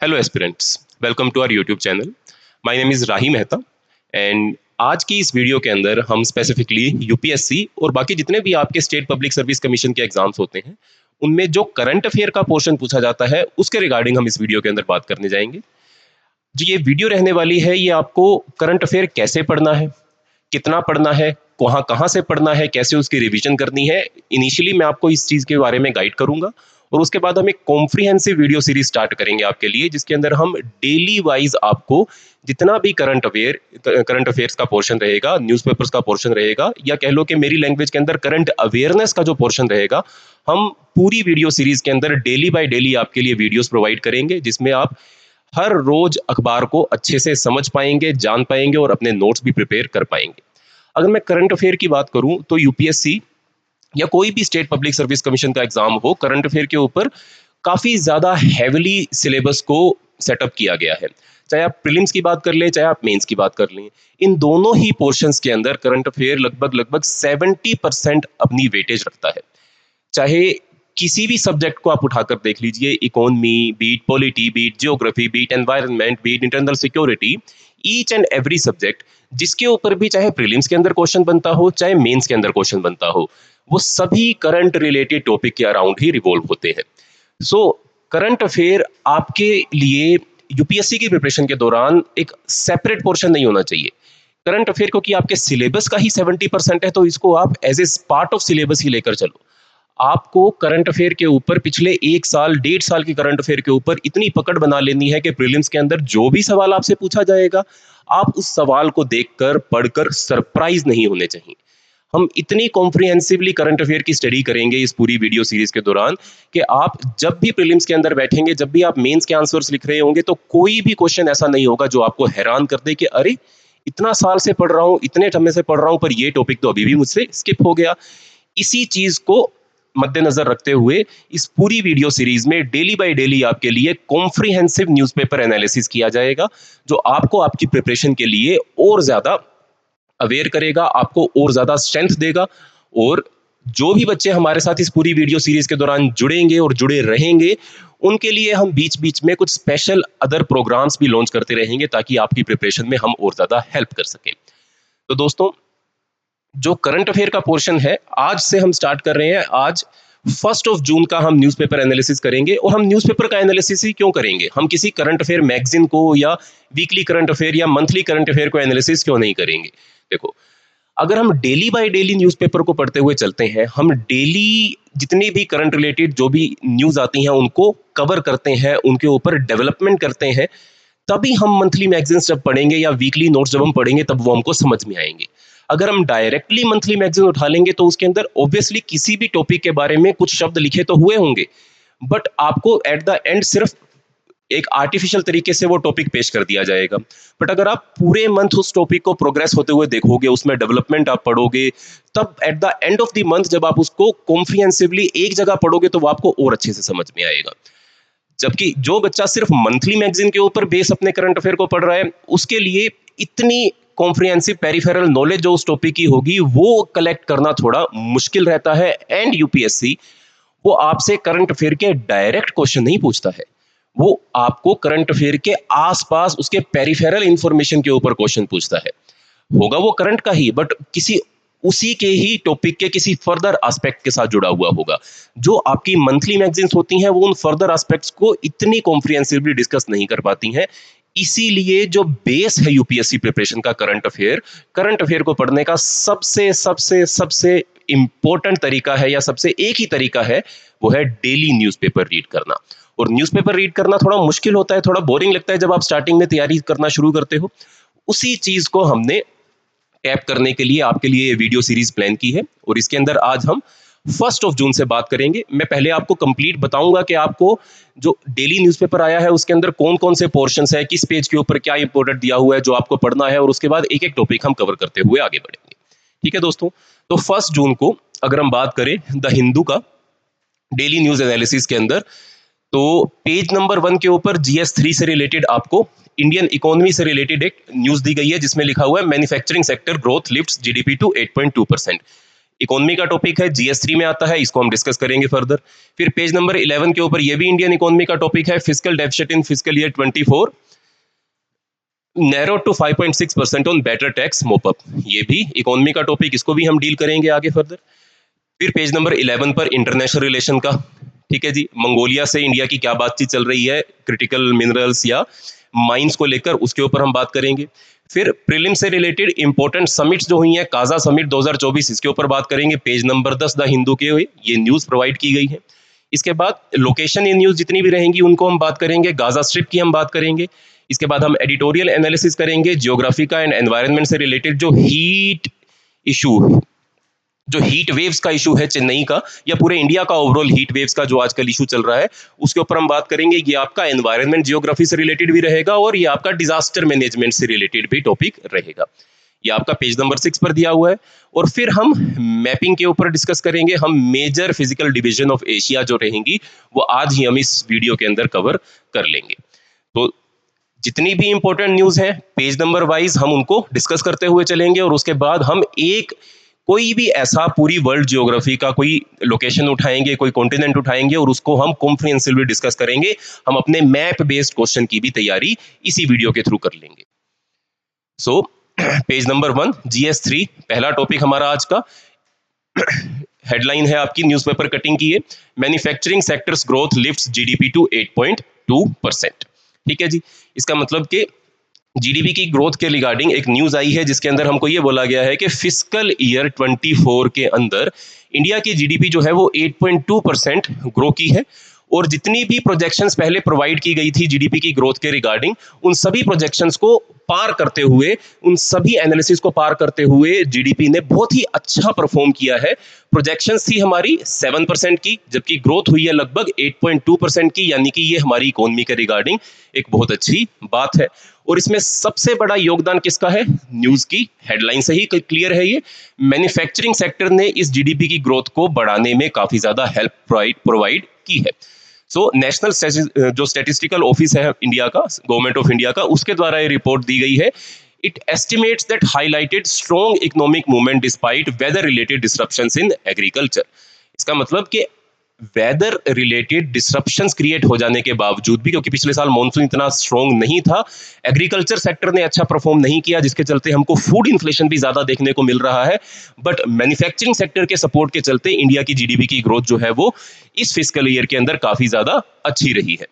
Hello aspirants, welcome to our YouTube channel. My name is Rahi Mehta and आज की इस video के अंदर हम स्पेसिफिकली यूपीएससी और बाकी जितने भी आपके स्टेट पब्लिक सर्विस कमीशन के एग्जाम्स होते हैं उनमें जो करंट अफेयर का पोर्शन पूछा जाता है उसके रिगार्डिंग हम इस वीडियो के अंदर बात करने जाएंगे। जो ये वीडियो रहने वाली है ये आपको करंट अफेयर कैसे पढ़ना है, कितना पढ़ना है, कहाँ कहाँ से पढ़ना है, कैसे उसकी रिवीजन करनी है, इनिशियली मैं आपको इस चीज़ के बारे में गाइड करूंगा। और उसके बाद हम एक कॉम्प्रिहेंसिव वीडियो सीरीज स्टार्ट करेंगे आपके लिए, जिसके अंदर हम डेली वाइज आपको जितना भी करंट अफेयर्स का पोर्शन रहेगा, न्यूज़पेपर्स का पोर्शन रहेगा, या कह लो कि मेरी लैंग्वेज के अंदर करंट अवेयरनेस का जो पोर्शन रहेगा, हम पूरी वीडियो सीरीज के अंदर डेली बाय डेली आपके लिए वीडियोस प्रोवाइड करेंगे, जिसमें आप हर रोज अखबार को अच्छे से समझ पाएंगे, जान पाएंगे और अपने नोट्स भी प्रिपेयर कर पाएंगे। अगर मैं करंट अफेयर की बात करूं तो यूपीएससी या कोई भी स्टेट पब्लिक सर्विस कमीशन का एग्जाम हो, करंट अफेयर के ऊपर काफी ज्यादा हैविली सिलेबस को सेटअप किया गया है। चाहे आप प्रीलिम्स की बात कर लें, चाहे आप मेंस की बात कर लें, इन दोनों ही पोर्शंस के अंदर करंट अफेयर लगभग लगभग 70% अपनी वेटेज रखता है। चाहे किसी भी सब्जेक्ट को आप उठाकर देख लीजिए, economy beat, polity beat, geography beat, environment beat, internal security, each and every subject जिसके ऊपर भी चाहे प्रीलिम्स के अंदर क्वेश्चन बनता हो, चाहे मेंस के अंदर क्वेश्चन बनता हो, वो सभी करंट रिलेटेड टॉपिक के अराउंड ही रिवॉल्व होते हैं। सो करंट अफेयर आपके लिए यूपीएससी की प्रिपरेशन के दौरान एक सेपरेट पोर्शन नहीं होना चाहिए। करंट अफेयर क्योंकि आपके सिलेबस का ही 70% है, तो इसको आप as a part of syllabus ही लेकर चलो। आपको करंट अफेयर के ऊपर पिछले 1 साल 1.5 साल के करंट अफेयर के ऊपर इतनी पकड़ बना लेनी है कि प्रीलिम्स के अंदर जो भी सवाल आपसे पूछा जाएगा, आप उस सवाल को देखकर पढ़कर सरप्राइज नहीं होने चाहिए। हम इतनी कॉम्प्रिहेंसिवली करंट अफेयर की स्टडी करेंगे इस पूरी वीडियो सीरीज के दौरान कि आप जब भी प्रीलिम्स के अंदर बैठेंगे, जब भी आप मेंस के आंसर्स लिख रहे होंगे, तो कोई भी क्वेश्चन ऐसा नहीं होगा जो आपको हैरान कर दे कि अरे इतना साल से पढ़ रहा हूं, इतने समय से पढ़ रहा हूं, पर ये टॉपिक तो अभी भी मुझसे स्किप हो गया। इसी चीज को मद्देनजर रखते हुए इस पूरी वीडियो सीरीज में डेली बाय डेली आपके लिए कॉम्प्रिहेंसिव न्यूज़पेपर एनालिसिस किया जाएगा, जो आपको आपकी प्रिपरेशन के लिए और ज्यादा अवेयर करेगा, आपको और ज्यादा स्ट्रेंथ देगा। और जो भी बच्चे हमारे साथ इस पूरी वीडियो सीरीज के दौरान जुड़ेंगे और जुड़े रहेंगे, उनके लिए हम बीच बीच में कुछ स्पेशल अदर प्रोग्राम्स भी लॉन्च करते रहेंगे, ताकि आपकी प्रिपरेशन में हम और ज्यादा हेल्प कर सकें। तो दोस्तों, जो करंट अफेयर का पोर्शन है आज से हम स्टार्ट कर रहे हैं। आज 1 जून का हम न्यूज़पेपर एनालिसिस करेंगे। और हम न्यूज़पेपर का एनालिसिस ही क्यों करेंगे, हम किसी करंट अफेयर मैगजीन को या वीकली करंट अफेयर या मंथली करंट अफेयर को एनालिसिस क्यों नहीं करेंगे। देखो, अगर हम डेली बाय डेली न्यूज़पेपर को पढ़ते हुए चलते हैं, हम डेली जितनी भी करंट रिलेटेड जो भी न्यूज़ आती हैं उनको कवर करते हैं, उनके ऊपर डेवलपमेंट करते हैं, तभी हम मंथली मैगजीन्स जब पढ़ेंगे या वीकली नोट्स जब हम पढ़ेंगे तब वो हमको समझ में आएंगे। अगर हम डायरेक्टली मंथली मैगजीन उठा लेंगे तो उसके अंदर ऑब्वियसली किसी भी टॉपिक के बारे में कुछ शब्द लिखे तो हुए होंगे, बट आपको एट द एंड सिर्फ एक आर्टिफिशियल तरीके से वो टॉपिक पेश कर दिया जाएगा। बट अगर आप पूरे मंथ उस टॉपिक को प्रोग्रेस होते हुए देखोगे, उसमें डेवलपमेंट आप पढ़ोगे, तब at the end of the month जब आप उसको कॉम्प्रिहेंसिवली एक जगह पढ़ोगे तो वो आपको और अच्छे से समझ में आएगा। जबकि जो बच्चा सिर्फ मंथली मैगजीन के ऊपर बेस अपने करंट अफेयर को पढ़ रहा है, उसके लिए इतनी कॉम्प्रिहेंसिव पेरिफेरल नॉलेज जो उस टॉपिक की होगी वो कलेक्ट करना थोड़ा मुश्किल रहता है। एंड यूपीएससी वो आपसे करंट अफेयर के डायरेक्ट क्वेश्चन नहीं पूछता है, वो आपको करंट अफेयर के आसपास उसके पेरिफेरल इंफॉर्मेशन के ऊपर क्वेश्चन पूछता है। होगा वो करंट का ही, बट किसी उसी के ही टॉपिक के किसी फर्दर एस्पेक्ट के साथ जुड़ा हुआ होगा। जो आपकी मंथली मैगजीन्स होती हैं वो उन फर्दर एस्पेक्ट्स को इतनी कॉम्प्रिहेंसिवली डिस्कस नहीं कर पाती हैं। इसीलिए जो बेस है यूपीएससी प्रिपरेशन का करंट अफेयर को पढ़ने का सबसे सबसे सबसे इंपॉर्टेंट तरीका है, या सबसे एक ही तरीका है, वो है डेली न्यूज़पेपर रीड करना। और न्यूज़पेपर रीड करना थोड़ा मुश्किल होता है, थोड़ा बोरिंग लगता है जब आप स्टार्टिंग में तैयारी करना शुरू करते हो। उसी चीज को हमने टैप करने के लिए आपके लिए ये वीडियो सीरीज प्लान की है। और इसके अंदर आज हम 1 जून से बात करेंगे। मैं पहले आपको कंप्लीट बताऊंगा कि आपको जो डेली न्यूज़पेपर आया है उसके अंदर कौन कौन से पोर्शंस है, किस पेज के ऊपर क्या इंपोर्टेंट दिया हुआ है जो आपको पढ़ना है, और उसके बाद एक एक टॉपिक हम कवर करते हुए आगे बढ़ेंगे। ठीक है दोस्तों, तो 1 जून को अगर हम बात करें द हिंदू का डेली न्यूज एनालिसिस के अंदर, तो पेज नंबर 1 के ऊपर GS3 से रिलेटेड आपको इंडियन इकोनॉमी से रिलेटेड एक न्यूज दी गई है, जिसमें लिखा हुआ है manufacturing sector growth lifts GDP to 8.2%। Economy का टॉपिक है, GS3 में आता है, इसको हम डिस्कस करेंगे फर्दर। फिर पेज नंबर 11 के ऊपर ये भी इंडियन इकोनॉमी का टॉपिक है, fiscal deficit in fiscal year 24 narrow to 5.6% on better tax mop up, ये भी इकोनॉमी का टॉपिक, इसको भी हम डील करेंगे आगे फर्दर। फिर पेज नंबर 11 पर इंटरनेशनल रिलेशन का, ठीक है जी, मंगोलिया से इंडिया की क्या बातचीत चल रही है क्रिटिकल मिनरल्स या माइंस को लेकर, उसके ऊपर हम बात करेंगे। फिर प्रीलिम से रिलेटेड इंपॉर्टेंट समिट्स जो हुई हैं, काजा समिट 2024, इसके ऊपर बात करेंगे, पेज नंबर 10 द हिंदू के ये न्यूज़ प्रोवाइड की गई है। इसके बाद लोकेशन इन न्यूज़ जितनी भी रहेंगी उनको हम बात करेंगे, गाजा स्ट्रिप की हम बात करेंगे। इसके बाद हम एडिटोरियल एनालिसिस करेंगे, जियोग्राफी का एंड एनवायरनमेंट से रिलेटेड जो हीट वेव्स का इशू है चेन्नई का या पूरे इंडिया का ओवरऑल हीट वेव्स का जो आजकल इशू चल रहा है, उसके ऊपर हम बात करेंगे। ये आपका एनवायरनमेंट जियोग्राफी से रिलेटेड भी रहेगा और ये आपका डिजास्टर मैनेजमेंट से रिलेटेड भी टॉपिक रहेगा। ये आपका पेज नंबर 6 पर दिया हुआ है। और फिर हम मैपिंग के ऊपर डिस्कस करेंगे। हम major physical division of Asia जो रहेंगी वो आज ही हम इस वीडियो के अंदर कवर कर लेंगे। तो जितनी भी इंपॉर्टेंट न्यूज है पेज नंबर वाइज हम उनको डिस्कस करते हुए चलेंगे और उसके बाद हम कोई भी ऐसा पूरी वर्ल्ड जियोग्राफी का कोई लोकेशन उठाएंगे, कोई कॉन्टिनेंट उठाएंगे और उसको हम कॉम्प्रिहेंसिवली डिस्कस करेंगे। हम अपने मैप बेस्ड क्वेश्चन की भी तैयारी इसी वीडियो के थ्रू कर लेंगे। सो पेज नंबर 1 GS3 पहला टॉपिक हमारा आज का। हेडलाइन है आपकी न्यूज़पेपर कटिंग की है, manufacturing sectors growth lifts GDP to 8.2%। ठीक है जी, इसका मतलब कि जीडीपी की ग्रोथ के रिगार्डिंग एक न्यूज आई है जिसके अंदर हमको ये बोला गया है कि फिस्कल ईयर 24 के अंदर इंडिया की जीडीपी जो है वो 8.2% ग्रो की है और जितनी भी प्रोजेक्शंस पहले प्रोवाइड की गई थी जीडीपी की ग्रोथ के रिगार्डिंग, उन सभी प्रोजेक्शंस को पार करते हुए, उन सभी एनालिसिस को पार करते हुए जीडीपी ने बहुत ही अच्छा परफॉर्म किया है। प्रोजेक्शंस थी हमारी 7% की, जबकि ग्रोथ हुई है लगभग 8.2% की, यानी कि ये हमारी इकोनॉमी के रिगार्डिंग एक बहुत अच्छी बात है। और इसमें सबसे बड़ा योगदान किसका है? न्यूज की हेडलाइन से ही क्लियर है ये, मैन्युफैक्चरिंग सेक्टर ने इस जीडीपी की ग्रोथ को बढ़ाने में काफी ज्यादा हेल्प प्रोवाइड की है। सो नेशनल जो स्टैटिस्टिकल ऑफिस है इंडिया का, गवर्नमेंट ऑफ इंडिया का, उसके द्वारा ये रिपोर्ट दी गई है। It estimates that highlighted strong economic movement despite weather related disruptions in agriculture. इसका मतलब कि वेदर रिलेटेड डिसरप्शंस क्रिएट हो जाने के बावजूद भी, क्योंकि पिछले साल मॉनसून इतना स्ट्रॉन्ग नहीं था, एग्रीकल्चर सेक्टर ने अच्छा परफॉर्म नहीं किया, जिसके चलते हमको फूड इन्फ्लेशन भी ज्यादा देखने को मिल रहा है। बट मैन्युफैक्चरिंग सेक्टर के सपोर्ट के चलते इंडिया की जीडीपी की ग्रोथ जो है वो इस फिस्कल ईयर के अंदर काफी ज्यादा अच्छी रही है।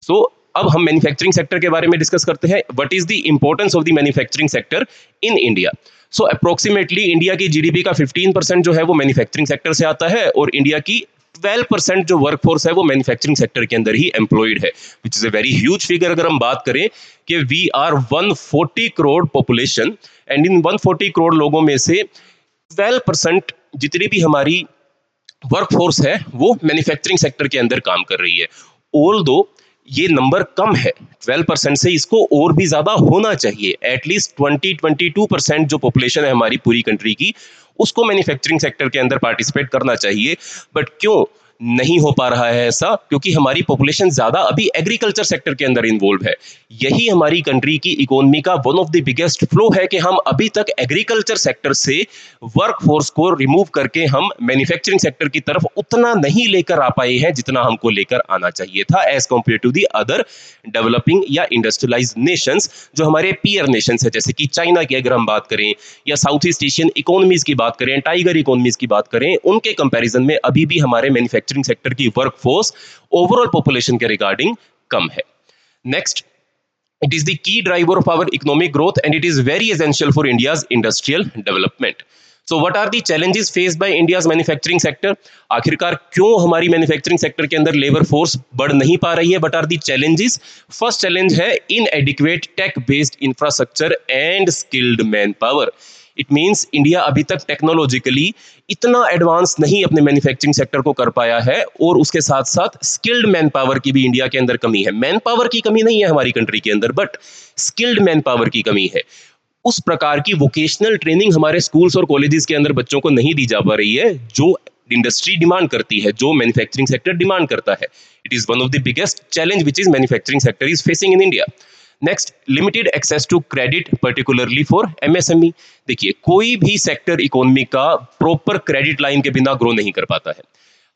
सो अब हम मैन्युफैक्चरिंग सेक्टर के बारे में डिस्कस करते हैं। What is the importance of the manufacturing sector in India? So approximately India की जीडीपी का 15% जो है वो मैन्युफैक्चरिंग सेक्टर से आता है और इंडिया की 12% जो वर्कफोर्स है वो मैन्युफैक्चरिंग सेक्टर के अंदर ही एम्प्लॉयड है, which is a very huge figure. अगर हम बात करें कि we are 140 crore population and in 140 crore लोगों में से 12% जितनी भी हमारी वर्कफोर्स है वो मैन्युफैक्चरिंग सेक्टर के अंदर काम कर रही है। ऑल्दो ये नंबर कम है 12% से, इसको और भी ज्यादा होना चाहिए। एटलीस्ट 20-22% जो पॉपुलेशन है हमारी पूरी कंट्री की, उसको मैन्युफैक्चरिंग सेक्टर के अंदर पार्टिसिपेट करना चाहिए। बट क्यों नहीं हो पा रहा है ऐसा? क्योंकि हमारी पॉपुलेशन ज्यादा अभी एग्रीकल्चर सेक्टर के अंदर इन्वॉल्व है। यही हमारी कंट्री की इकोनॉमी का one of the biggest flow है कि हम अभी तक एग्रीकल्चर सेक्टर से वर्कफोर्स को रिमूव करके हम मैन्युफैक्चरिंग सेक्टर की तरफ उतना नहीं लेकर आ पाए हैं जितना हमको लेकर आना चाहिए था, as compared to the other developing या इंडस्ट्रियलाइज्ड नेशंस जो हमारे पीयर नेशंस है, जैसे कि चाइना की अगर हम बात करें या साउथ ईस्ट एशियन इकोनॉमीज की बात करें, टाइगर इकोनॉमीज की बात करें, उनके कंपैरिजन में अभी भी हमारे मैन्युफैक्चरिंग सेक्टर की वर्कफोर्स ओवरऑल पॉपुलेशन के रिगार्डिंग कम है। Next, it is the key driver of our economic growth and it is very essential for India's industrial development. So what are the challenges faced by India's manufacturing sector? आखिरकार क्यों हमारी manufacturing sector के अंदर labour force बढ़ नहीं पा रही है? What are the challenges? First challenge है inadequate tech based infrastructure and skilled manpower. It means India अभी तक टेक्नोलॉजिकली इतना एडवांस नहीं अपने मैन्युफैक्चरिंग सेक्टर को कर पाया है और उसके साथ साथ स्किल्ड मैन पावर की भी इंडिया के अंदर कमी है। मैन पावर की कमी नहीं है हमारी कंट्री के अंदर, बट स्किल्ड मैन पावर की कमी है। उस प्रकार की वोकेशनल ट्रेनिंग हमारे स्कूल्स और कॉलेजेस के अंदर बच्चों को नहीं दी जा पा रही है जो इंडस्ट्री डिमांड करती है, जो मैन्युफैक्चरिंग सेक्टर डिमांड करता है। It is one of the biggest challenge which is manufacturing sector is facing in India. Next, limited access to credit particularly for MSME. देखिए, कोई भी सेक्टर इकोनॉमी का प्रॉपर क्रेडिट लाइन के बिना grow नहीं कर पाता है।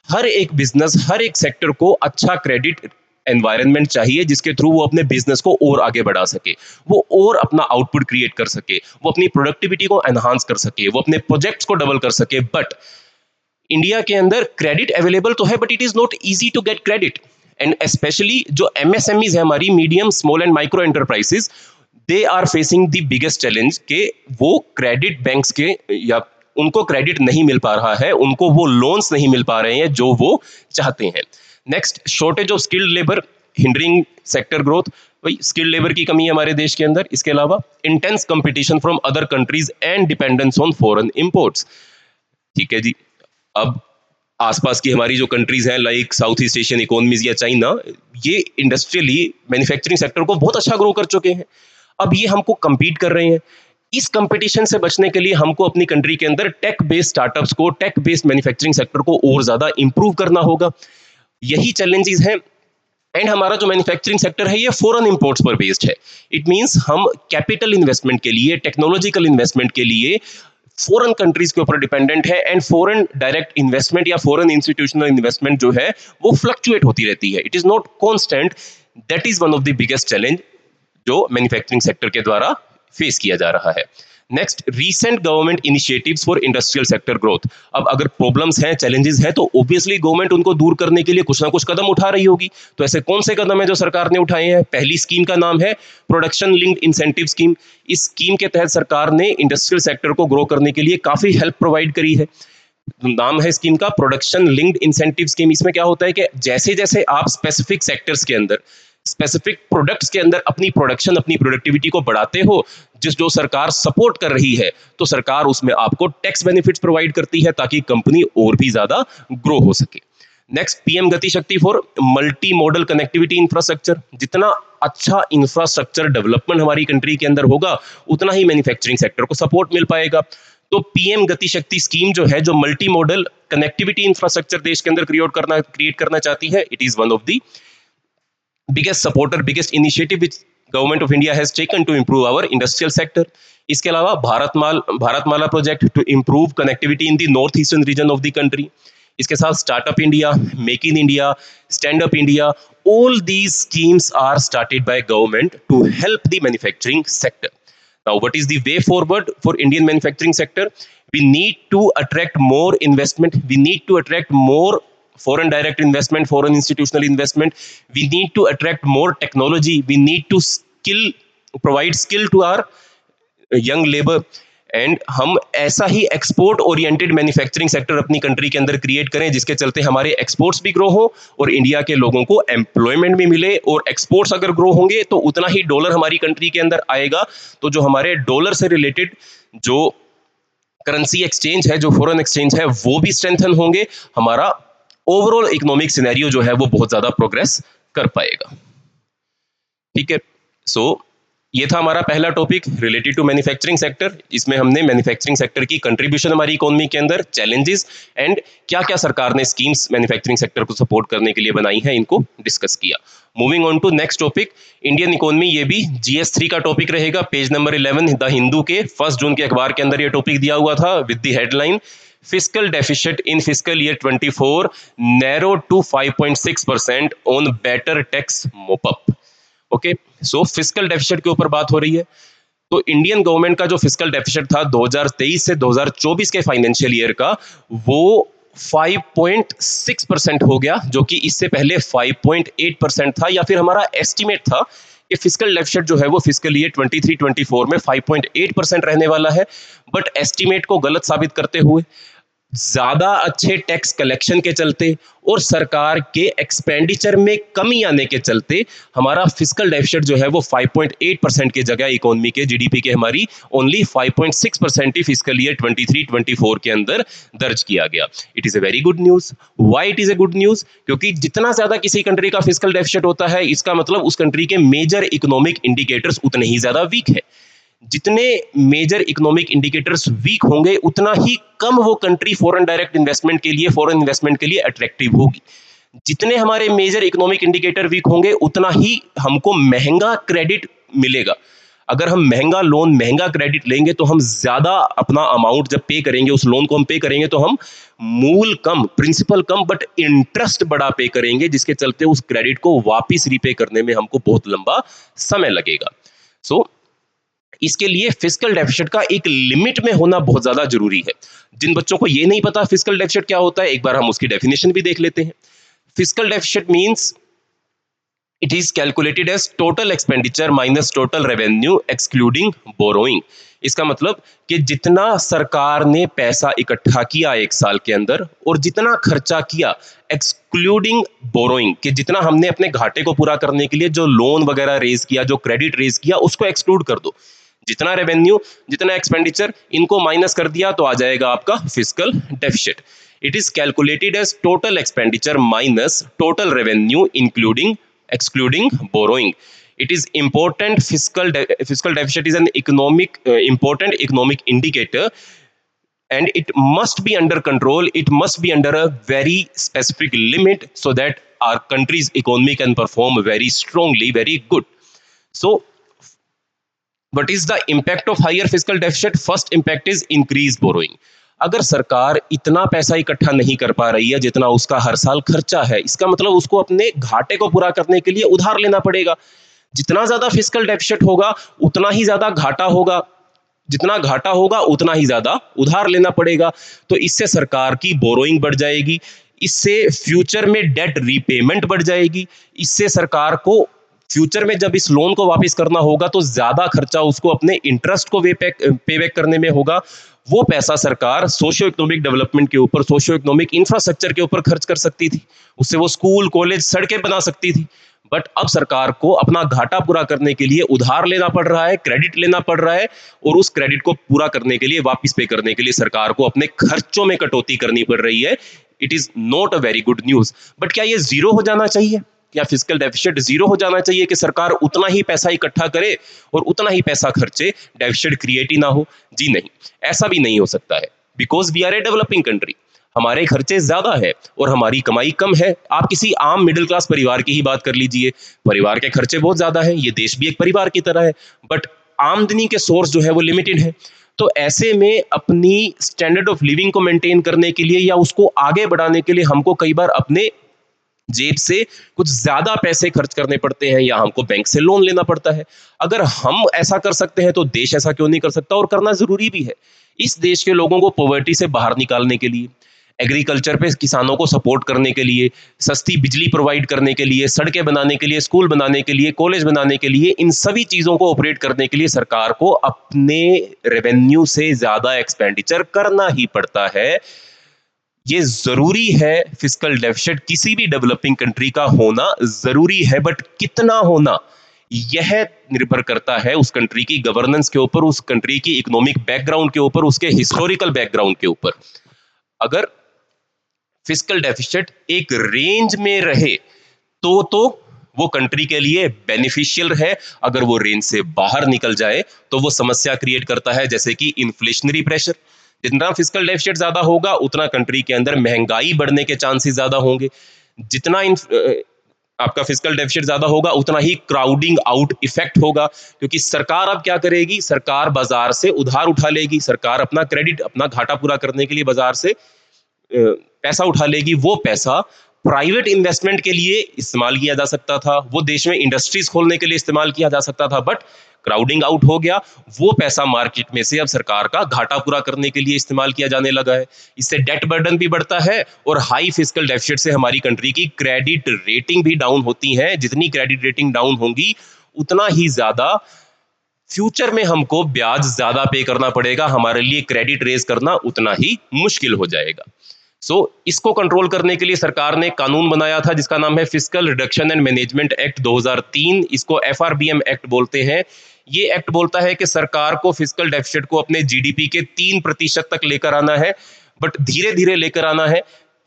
हर एक बिजनेस, हर एक सेक्टर को अच्छा क्रेडिट एनवायरनमेंट चाहिए जिसके थ्रू वो अपने बिजनेस को और आगे बढ़ा सके, वो और अपना आउटपुट क्रिएट कर सके, वो अपनी प्रोडक्टिविटी को एनहांस कर सके, वो अपने प्रोजेक्ट्स को डबल कर सके। बट इंडिया के अंदर क्रेडिट अवेलेबल तो है, but it is not easy to get credit. And specially जो एमएसएमईज है हमारी, medium small and micro enterprises, they are facing the biggest challenge के वो क्रेडिट बैंक्स के या उनको क्रेडिट नहीं मिल पा रहा है, उनको वो लोन्स नहीं मिल पा रहे हैं जो वो चाहते हैं। Next, shortage of skilled labour hindering sector growth. भाई, स्किल्ड लेबर की कमी है हमारे देश के अंदर। इसके अलावा intense competition from other countries and dependence on foreign imports. ठीक है जी। अब आसपास की हमारी जो कंट्रीज हैं like south east Asian economies या चाइना, ये इंडस्ट्रियली मैन्युफैक्चरिंग सेक्टर को बहुत अच्छा ग्रो कर चुके हैं। अब ये हमको compete कर रहे हैं। इस कंपटीशन से बचने के लिए हमको अपनी कंट्री के अंदर टेक बेस्ड स्टार्टअप्स को, टेक बेस्ड मैन्युफैक्चरिंग सेक्टर को और ज्यादा इंप्रूव करना होगा। यही चैलेंजेस हैं। एंड हमारा जो मैन्युफैक्चरिंग सेक्टर है ये फॉरेन इंपोर्ट्स पर बेस्ड है। इट मींस हम कैपिटल इन्वेस्टमेंट के लिए, टेक्नोलॉजिकल इन्वेस्टमेंट के लिए फॉरेन कंट्रीज के ऊपर डिपेंडेंट है। एंड फॉरेन डायरेक्ट इन्वेस्टमेंट या फॉरेन इंस्टीट्यूशनल इन्वेस्टमेंट जो है वो फ्लक्चुएट होती रहती है, it is not constant. That is one of the biggest challenge जो मैन्युफैक्चरिंग सेक्टर के द्वारा फेस किया जा रहा है। Next, recent government initiatives for industrial sector growth. अब अगर प्रॉब्लम्स हैं, चैलेंजेस हैं, तो ऑब्वियसली गवर्नमेंट उनको दूर करने के लिए कुछ ना कुछ कदम उठा रही होगी। तो ऐसे कौन से कदम है जो सरकार ने उठाए हैं? पहली स्कीम का नाम है प्रोडक्शन लिंक्ड इंसेंटिव स्कीम। इस स्कीम के तहत सरकार ने इंडस्ट्रियल सेक्टर को ग्रो करने के लिए काफी हेल्प प्रोवाइड करी है। नाम है स्कीम का प्रोडक्शन लिंक्ड इंसेंटिव स्कीम। इसमें क्या होता है कि जैसे जैसे आप स्पेसिफिक सेक्टर्स के अंदर, स्पेसिफिक प्रोडक्ट्स के अंदर अपनी प्रोडक्शन, अपनी प्रोडक्टिविटी को बढ़ाते हो, जो सरकार सपोर्ट कर रही है, तो सरकार उसमें आपको टैक्स बेनिफिट्स प्रोवाइड करती है ताकि कंपनी और भी ज्यादा ग्रो हो सके। नेक्स्ट, पीएम गति शक्ति for multi modal connectivity infrastructure. जितना अच्छा इंफ्रास्ट्रक्चर डेवलपमेंट हमारी कंट्री के अंदर होगा, उतना ही मैन्युफैक्चरिंग सेक्टर को सपोर्ट मिल पाएगा। तो पीएम गति शक्ति स्कीम जो है, जो मल्टी मॉडल कनेक्टिविटी इंफ्रास्ट्रक्चर देश के अंदर क्रिएट करना चाहती है, it is one of the biggest supporter, biggest initiative which government of India has taken to improve our industrial sector. इसके अलावा Bharatmala project to improve connectivity in the north eastern region of the country. इसके साथ startup India, make in India, stand up India, all these schemes are started by government to help the manufacturing sector. Now, what is the way forward for Indian manufacturing sector? We need to attract more investment. We need to attract more foreign direct investment, foreign institutional investment. We need to attract more technology. We need to provide skill to our young labor. And हम ऐसा ही export oriented manufacturing sector अपनी country के अंदर create करें जिसके चलते हमारे exports भी ग्रो हो और इंडिया के लोगों को एम्प्लॉयमेंट भी मिले। और एक्सपोर्ट्स अगर ग्रो होंगे तो उतना ही डॉलर हमारी कंट्री के अंदर आएगा। तो जो हमारे डॉलर से रिलेटेड जो करेंसी एक्सचेंज है, जो फॉरेन एक्सचेंज है, वो भी स्ट्रेंथन होंगे। हमारा ओवरऑल इकोनॉमिक सिनेरियो जो है वो बहुत ज्यादा प्रोग्रेस कर पाएगा। ठीक है, सो ये था हमारा पहला topic related to manufacturing sector. इसमें हमने मैन्युफैक्चरिंग सेक्टर की कंट्रीब्यूशन हमारी इकोनॉमी के अंदर, चैलेंजेस एंड क्या क्या सरकार ने स्कीम्स मैन्युफैक्चरिंग सेक्टर को सपोर्ट करने के लिए बनाई हैं, इनको डिस्कस किया। Moving on to next topic, Indian economy. ये भी GS3 का टॉपिक रहेगा, पेज नंबर 11 द हिंदू के 1 जून के अखबार के अंदर ये टॉपिक दिया हुआ था with the headline Fiscal deficit in fiscal year 24 narrowed to 5.6% on better tax mop-up. Okay, so fiscal deficit के ऊपर बात हो रही है। तो इंडियन गवर्नमेंट का जो फिस्कल डेफिसिट था 2023 से 2024 के फाइनेंशियल ईयर का, वो 5.6% हो गया, जो कि इससे पहले 5.8% था, या फिर हमारा एस्टिमेट था कि फिस्कल डेफिसिट जो है वो फिस्कल ईयर 23-24 में 5.8% रहने वाला है। बट एस्टिमेट को गलत साबित करते हुए, ज्यादा अच्छे टैक्स कलेक्शन के चलते और सरकार के एक्सपेंडिचर में कमी आने के चलते हमारा फिस्कल डेफिसिट जो है वो 5.8% की जगह इकोनॉमी के जीडीपी के हमारी ओनली 5.6% ही फिस्कल ईयर 23-24 के अंदर दर्ज किया गया। It is a very good news. Why it is a good news? क्योंकि जितना ज्यादा किसी कंट्री का फिस्कल डेफिसिट होता है, इसका मतलब उस कंट्री के मेजर इकोनॉमिक इंडिकेटर्स उतने ही ज्यादा वीक है। जितने मेजर इकोनॉमिक इंडिकेटर्स वीक होंगे, उतना ही कम वो कंट्री फॉरेन डायरेक्ट इन्वेस्टमेंट के लिए, फॉरेन इन्वेस्टमेंट के लिए अट्रैक्टिव होगी। जितने हमारे मेजर इकोनॉमिक इंडिकेटर वीक होंगे, उतना ही हमको महंगा क्रेडिट मिलेगा। अगर हम महंगा लोन, महंगा क्रेडिट लेंगे तो हम ज़्यादा अपना अमाउंट जब पे करेंगे, उस लोन को हम पे करेंगे तो हम मूल कम, प्रिंसिपल कम, बट इंटरेस्ट बड़ा पे करेंगे, जिसके चलते उस क्रेडिट को वापस रीपे करने में हमको बहुत लंबा समय लगेगा। सो इसके लिए फिस्कल डेफिसिट का एक लिमिट में होना बहुत ज़्यादा जरूरी है। जिन बच्चों को ये नहीं पता फिस्कल डेफिसिट क्या होता है, एक बार हम उसकी डेफिनेशन भी देख लेते हैं। Fiscal deficit means it is calculated as total expenditure minus total revenue excluding borrowing। इसका मतलब कि जितना सरकार ने पैसा इकट्ठा किया एक साल के अंदर और जितना खर्चा किया एक्सक्लूडिंग बोरोइंग, कि जितना हमने अपने घाटे को पूरा करने के लिए जो लोन वगैरह रेज किया, जो क्रेडिट रेज किया, उसको एक्सक्लूड कर दो। जितना रेवेन्यू, जितना एक्सपेंडिचर, इनको माइनस कर दिया तो आ जाएगा आपका fiscal deficit. It is calculated as total expenditure minus total revenue including excluding borrowing। It is important fiscal deficit is an important economic indicator, and it must be under control. It must be under a very specific limit so that our country's economy can perform very strongly, very good. So what is the impact of higher fiscal deficit? First impact is increased borrowing। अगर सरकार इतना पैसा इकट्ठा नहीं कर पा रही है जितना उसका हर साल खर्चा है, इसका मतलब उसको अपने घाटे को पूरा करने के लिए उधार लेना पड़ेगा। जितना ज्यादा फिस्कल डेफिसिट होगा उतना ही ज्यादा घाटा होगा, जितना घाटा होगा उतना ही ज्यादा उधार लेना पड़ेगा। तो इससे सरकार की बोरोइंग बढ़ जाएगी, इससे फ्यूचर में डेट रीपेमेंट बढ़ जाएगी, इससे सरकार को फ्यूचर में जब इस लोन को वापस करना होगा तो ज्यादा खर्चा उसको अपने इंटरेस्ट को पे बैक करने में होगा। वो पैसा सरकार सोशियो इकोनॉमिक डेवलपमेंट के ऊपर, सोशियो इकोनॉमिक इंफ्रास्ट्रक्चर के ऊपर खर्च कर सकती थी, उससे वो स्कूल, कॉलेज, सड़कें बना सकती थी। बट अब सरकार को अपना घाटा पूरा करने के लिए उधार लेना पड़ रहा है, क्रेडिट लेना पड़ रहा है, और उस क्रेडिट को पूरा करने के लिए, वापस पे करने के लिए सरकार को अपने खर्चों में कटौती करनी पड़ रही है। It is not a very good news. But क्या ये जीरो हो जाना चाहिए? क्या फिस्कल डेफिसिट जीरो हो जाना चाहिए कि सरकार उतना ही पैसा इकट्ठा करे और उतना ही पैसा खर्चे, डेफिसिट क्रिएट ही ना हो? जी नहीं, ऐसा भी नहीं हो सकता है, because we are a developing country. हमारे खर्चे ज्यादा है और हमारी कमाई कम है। आप किसी आम मिडिल क्लास परिवार की ही बात कर लीजिए, परिवार के खर्चे बहुत ज्यादा है, ये देश भी एक परिवार की तरह है, बट आमदनी के सोर्स जो है वो लिमिटेड है। तो ऐसे में अपनी स्टैंडर्ड ऑफ लिविंग को मेंटेन करने के लिए या उसको आगे बढ़ाने के लिए हमको कई बार अपने जेब से कुछ ज्यादा पैसे खर्च करने पड़ते हैं या हमको बैंक से लोन लेना पड़ता है। अगर हम ऐसा कर सकते हैं तो देश ऐसा क्यों नहीं कर सकता? और करना जरूरी भी है। इस देश के लोगों को पॉवर्टी से बाहर निकालने के लिए, एग्रीकल्चर पे किसानों को सपोर्ट करने के लिए, सस्ती बिजली प्रोवाइड करने के लिए, सड़कें बनाने के लिए, स्कूल बनाने के लिए, कॉलेज बनाने के लिए, इन सभी चीजों को ऑपरेट करने के लिए सरकार को अपने रेवेन्यू से ज्यादा एक्सपेंडिचर करना ही पड़ता है। ये जरूरी है, फिस्कल डेफिसिट किसी भी डेवलपिंग कंट्री का होना जरूरी है, बट कितना होना यह निर्भर करता है उस कंट्री की गवर्नेंस के ऊपर, उस कंट्री की इकोनॉमिक बैकग्राउंड के ऊपर, उसके हिस्टोरिकल बैकग्राउंड के ऊपर। अगर फिस्कल डेफिसिट एक रेंज में रहे तो वो कंट्री के लिए बेनिफिशियल है। अगर वो रेंज से बाहर निकल जाए तो वो समस्या क्रिएट करता है, जैसे कि इन्फ्लेशनरी प्रेशर। जितना फिस्कल डेफिसिट ज्यादा होगा उतना कंट्री के अंदर महंगाई बढ़ने के चांसेस ज्यादा होंगे। जितना आपका फिस्कल डेफिसिट ज्यादा होगा उतना ही क्राउडिंग आउट इफेक्ट होगा, क्योंकि सरकार अब क्या करेगी? सरकार बाजार से उधार उठा लेगी, सरकार अपना क्रेडिट, अपना घाटा पूरा करने के लिए बाजार से पैसा उठा लेगी। वो पैसा प्राइवेट इन्वेस्टमेंट के लिए इस्तेमाल किया जा सकता था, वो देश में इंडस्ट्रीज खोलने के लिए इस्तेमाल किया जा सकता था, बट क्राउडिंग आउट हो गया। वो पैसा मार्केट में से अब सरकार का घाटा पूरा करने के लिए इस्तेमाल किया जाने लगा है। इससे डेट बर्डन भी बढ़ता है और हाई फिस्कल डेफिसिट से हमारी कंट्री की क्रेडिट रेटिंग भी डाउन होती है। जितनी क्रेडिट रेटिंग डाउन होगी उतना ही ज्यादा फ्यूचर में हमको ब्याज ज्यादा पे करना पड़ेगा, हमारे लिए क्रेडिट रेज करना उतना ही मुश्किल हो जाएगा। इसको कंट्रोल करने के लिए सरकार ने कानून बनाया था जिसका नाम है fiscal reduction and management act 2003। इसको FRBM एक्ट बोलते हैं। ये एक्ट बोलता है कि सरकार को फिस्कल डेफिसिट को अपने GDP के 3% तक लेकर आना है, बट धीरे धीरे लेकर आना है,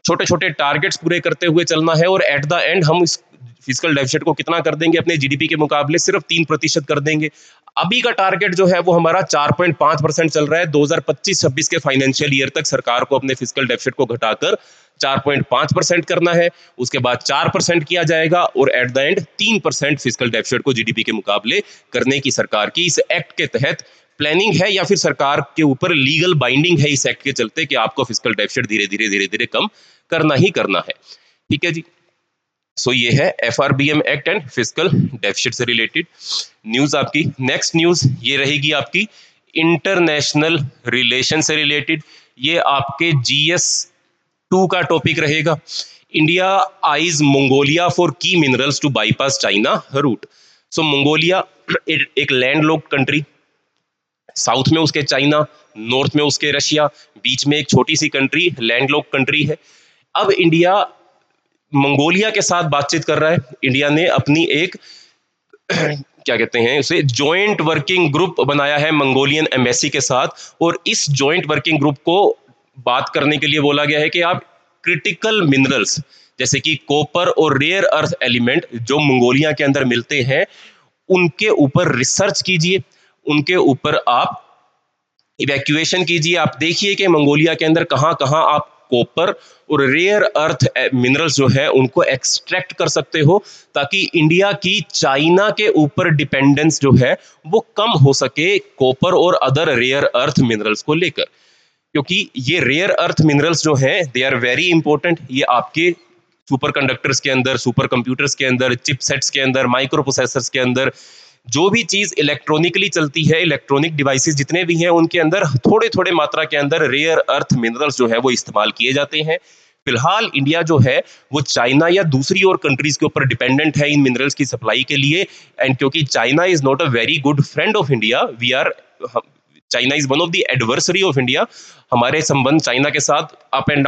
छोटे छोटे टारगेट्स पूरे करते हुए चलना है, और एट द एंड हम इस फिस्कल डेफिसिट को कितना कर देंगे? अपने GDP के मुकाबले सिर्फ 3% कर देंगे। अभी का टारगेट जो है वो हमारा 4.5% चल रहा है। 2025-26 के फाइनेंशियल ईयर तक सरकार को अपने फिस्कल डेफिसिट को घटाकर 4.5% करना है, उसके बाद 4% किया जाएगा और at the end 3% fiscal deficit को जीडीपी के मुकाबले करने की सरकार की इस एक्ट के तहत प्लानिंग है, या फिर सरकार के ऊपर लीगल बाइंडिंग है इस एक्ट के चलते कि आपको फिस्कल डेफिसिट धीरे धीरे कम करना ही करना है। ठीक है जी। सो ये है FRBM act and fiscal deficit से रिलेटेड न्यूज। आपकी नेक्स्ट न्यूज ये रहेगी आपकी इंटरनेशनल रिलेशन से रिलेटेड। ये आपके GS2 का टॉपिक रहेगा। India eyes Mongolia for key minerals to bypass China route. So Mongolia एक लैंडलॉक्ड कंट्री, साउथ में उसके चाइना, नॉर्थ में उसके रशिया, बीच में एक छोटी सी कंट्री लैंडलॉक्ड कंट्री है। अब इंडिया मंगोलिया के साथ बातचीत कर रहा है। इंडिया ने अपनी एक क्या कहते हैं उसे जॉइंट वर्किंग ग्रुप बनाया है मंगोलियन एम्बेसी के साथ, और इस जॉइंट वर्किंग ग्रुप को बात करने के लिए बोला गया है कि आप क्रिटिकल मिनरल्स जैसे कि कॉपर और रेयर अर्थ एलिमेंट जो मंगोलिया के अंदर मिलते हैं उनके ऊपर रिसर्च कीजिए, उनके ऊपर आप इवैक्यूएशन कीजिए। आप देखिए कि मंगोलिया के अंदर कहाँ कहाँ आप कॉपर और रेयर अर्थ मिनरल्स जो है उनको एक्सट्रैक्ट कर सकते हो, ताकि इंडिया की चाइना के ऊपर डिपेंडेंस जो है वो कम हो सके कॉपर और अदर रेयर अर्थ मिनरल्स को लेकर। क्योंकि ये रेयर अर्थ मिनरल्स जो हैं दे आर वेरी इंपॉर्टेंट। ये आपके सुपर कंडक्टर्स के अंदर, सुपर कंप्यूटर्स के अंदर, चिपसेट्स के अंदर, माइक्रो प्रोसेसर्स के अंदर, जो भी चीज इलेक्ट्रॉनिकली चलती है, इलेक्ट्रॉनिक डिवाइसेस जितने भी हैं उनके अंदर थोड़े थोड़े मात्रा के अंदर रेयर अर्थ मिनरल्स जो है वो इस्तेमाल किए जाते हैं। फिलहाल इंडिया जो है वो चाइना या दूसरी और कंट्रीज के ऊपर डिपेंडेंट है इन मिनरल्स की सप्लाई के लिए। एंड क्योंकि China is not a very good friend of India, China is one of the adversary of India. हमारे संबंध चाइना के साथ अप एंड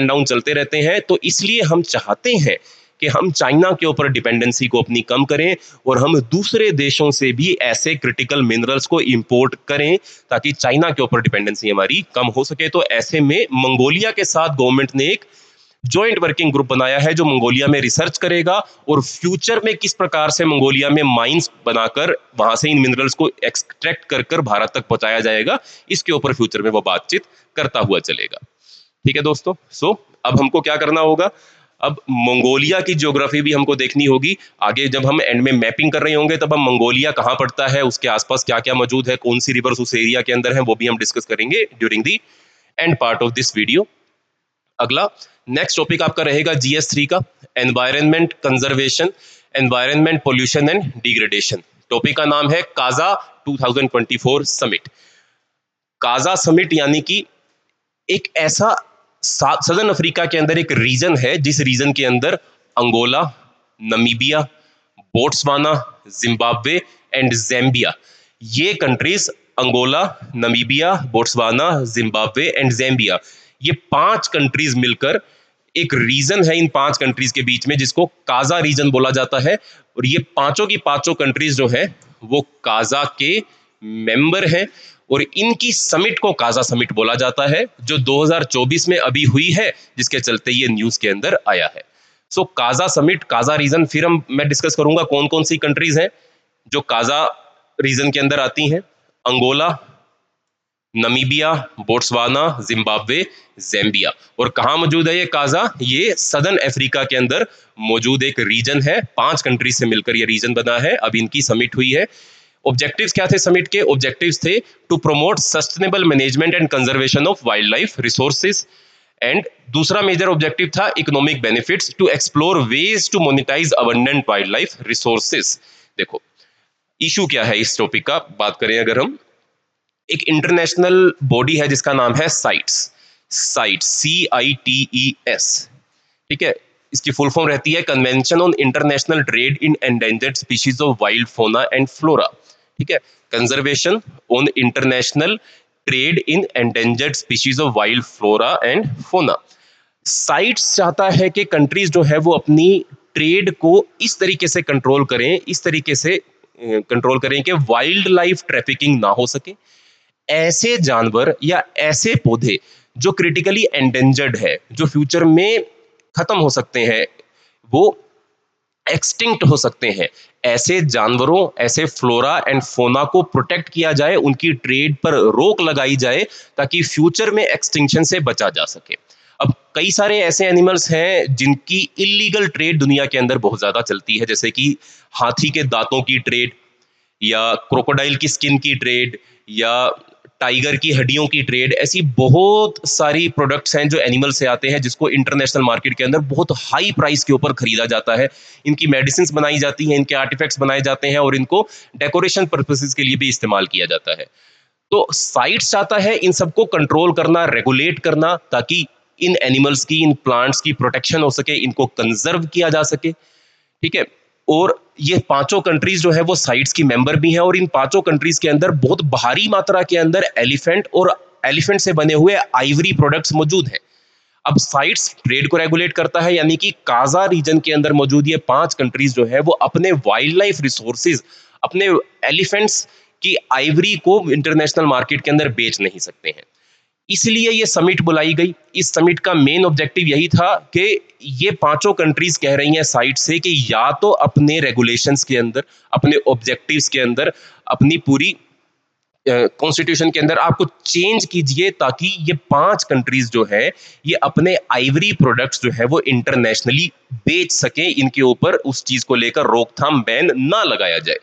डाउन चलते रहते हैं, तो इसलिए हम चाहते हैं कि हम चाइना के ऊपर डिपेंडेंसी को अपनी कम करें और हम दूसरे देशों से भी ऐसे क्रिटिकल मिनरल्स को इंपोर्ट करें ताकि चाइना के ऊपर डिपेंडेंसी हमारी कम हो सके। तो ऐसे में मंगोलिया के साथ गवर्नमेंट ने एक जॉइंट वर्किंग ग्रुप बनाया है जो मंगोलिया में रिसर्च करेगा और फ्यूचर में किस प्रकार से मंगोलिया में माइंस बनाकर वहां से इन मिनरल्स को एक्सट्रैक्ट कर कर भारत तक पहुंचाया जाएगा, इसके ऊपर फ्यूचर में वो बातचीत करता हुआ चलेगा। ठीक है दोस्तों। सो अब हमको क्या करना होगा, अब मंगोलिया की ज्योग्राफी भी हमको देखनी होगी। आगे जब हम एंड में मैपिंग कर रहे होंगे तब हम मंगोलिया कहाँ पड़ता है, उसके आसपास क्या क्या मौजूद है, कौन सी रिवर्स उस एरिया के अंदर है, वो भी हम डिस्कस करेंगे during the and part of this video. अगला नेक्स्ट टॉपिक आपका रहेगा GS3 का, environment conservation, environment pollution and degradation. Topic का नाम है काजा 2024 समिट। काजा समिट यानी कि एक ऐसा सदर्न अफ्रीका के अंदर एक रीजन है जिस रीजन के अंदर Angola, Namibia, Botswana, Zimbabwe and Zambia, ये countries Angola, Namibia, Botswana, Zimbabwe and Zambia, ये 5 कंट्रीज मिलकर एक रीजन है इन 5 कंट्रीज के बीच में जिसको काजा रीजन बोला जाता है। और ये पांचों की पांचों कंट्रीज जो है वो काजा के मेंबर हैं और इनकी समिट को काजा समिट बोला जाता है जो 2024 में अभी हुई है, जिसके चलते ये न्यूज के अंदर आया है। सो काजा समिट, काजा रीजन, फिर मैं डिस्कस करूंगा कौन कौन सी कंट्रीज हैं जो काजा रीजन के अंदर आती हैं। Angola, Namibia, Botswana, Zimbabwe, Zambia. और कहाँ मौजूद है ये काजा, ये सदर्न अफ्रीका के अंदर मौजूद एक रीजन है। 5 कंट्रीज से मिलकर ये रीजन बना है। अब इनकी समिट हुई है। ऑब्जेक्टिव्स क्या थे समिट के? ऑब्जेक्टिव्स थे to promote sustainable management and conservation of wildlife resources, and दूसरा मेजर ऑब्जेक्टिव था economic benefits to explore ways to monetise abundant wildlife resources. देखो इशू क्या है इस टॉपिक का, बात करें अगर हम, एक इंटरनेशनल बॉडी है जिसका नाम है साइट्स, CITES। ठीक है, इसकी फुल फॉर्म रहती है convention on international trade in endangered species of wild fauna and flora. ठीक है, conservation on international trade in endangered species of wild flora and fauna. Sites चाहता है कि कंट्रीज जो है वो अपनी ट्रेड को इस तरीके से कंट्रोल करें, इस तरीके से कंट्रोल करें कि वाइल्ड लाइफ ट्रैफिकिंग ना हो सके। ऐसे जानवर या ऐसे पौधे जो क्रिटिकली एंडेंजर्ड है, जो फ्यूचर में खत्म हो सकते हैं, वो एक्सटिंक्ट हो सकते हैं, ऐसे जानवरों, ऐसे फ्लोरा एंड फोना को प्रोटेक्ट किया जाए, उनकी ट्रेड पर रोक लगाई जाए ताकि फ्यूचर में एक्सटिंक्शन से बचा जा सके। अब कई सारे ऐसे एनिमल्स हैं जिनकी इलीगल ट्रेड दुनिया के अंदर बहुत ज़्यादा चलती है, जैसे कि हाथी के दांतों की ट्रेड, या क्रोकोडाइल की स्किन की ट्रेड, या टाइगर की हड्डियों की ट्रेड। ऐसी बहुत सारी प्रोडक्ट्स हैं जो एनिमल से आते हैं, जिसको इंटरनेशनल मार्केट के अंदर बहुत हाई प्राइस के ऊपर खरीदा जाता है। इनकी मेडिसिन बनाई जाती हैं, इनके आर्टिफैक्ट्स बनाए जाते हैं, और इनको डेकोरेशन पर्पसेस के लिए भी इस्तेमाल किया जाता है। तो साइट्स चाहता है इन सबको कंट्रोल करना, रेगुलेट करना, ताकि इन एनिमल्स की, इन प्लांट्स की प्रोटेक्शन हो सके, इनको कंजर्व किया जा सके। ठीक है। और ये पांचों कंट्रीज जो है वो साइट्स की मेंबर भी हैं, और इन पांचों कंट्रीज के अंदर बहुत भारी मात्रा के अंदर एलिफेंट और एलिफेंट से बने हुए आइवरी प्रोडक्ट्स मौजूद हैं। अब साइट्स ट्रेड को रेगुलेट करता है, यानी कि काजा रीजन के अंदर मौजूद ये 5 कंट्रीज जो है वो अपने वाइल्ड लाइफ रिसोर्सेज, अपने एलिफेंट्स की आइवरी को इंटरनेशनल मार्केट के अंदर बेच नहीं सकते हैं। इसलिए ये समिट बुलाई गई। इस समिट का मेन ऑब्जेक्टिव यही था कि ये पांचों कंट्रीज कह रही हैं साइट से कि या तो अपने रेगुलेशंस के अंदर, अपने ऑब्जेक्टिव्स के अंदर, अपनी पूरी कॉन्स्टिट्यूशन के अंदर आपको चेंज कीजिए, ताकि ये 5 कंट्रीज जो है ये अपने आइवरी प्रोडक्ट्स जो है वो इंटरनेशनली बेच सकें, इनके ऊपर उस चीज को लेकर रोकथाम, बैन ना लगाया जाए।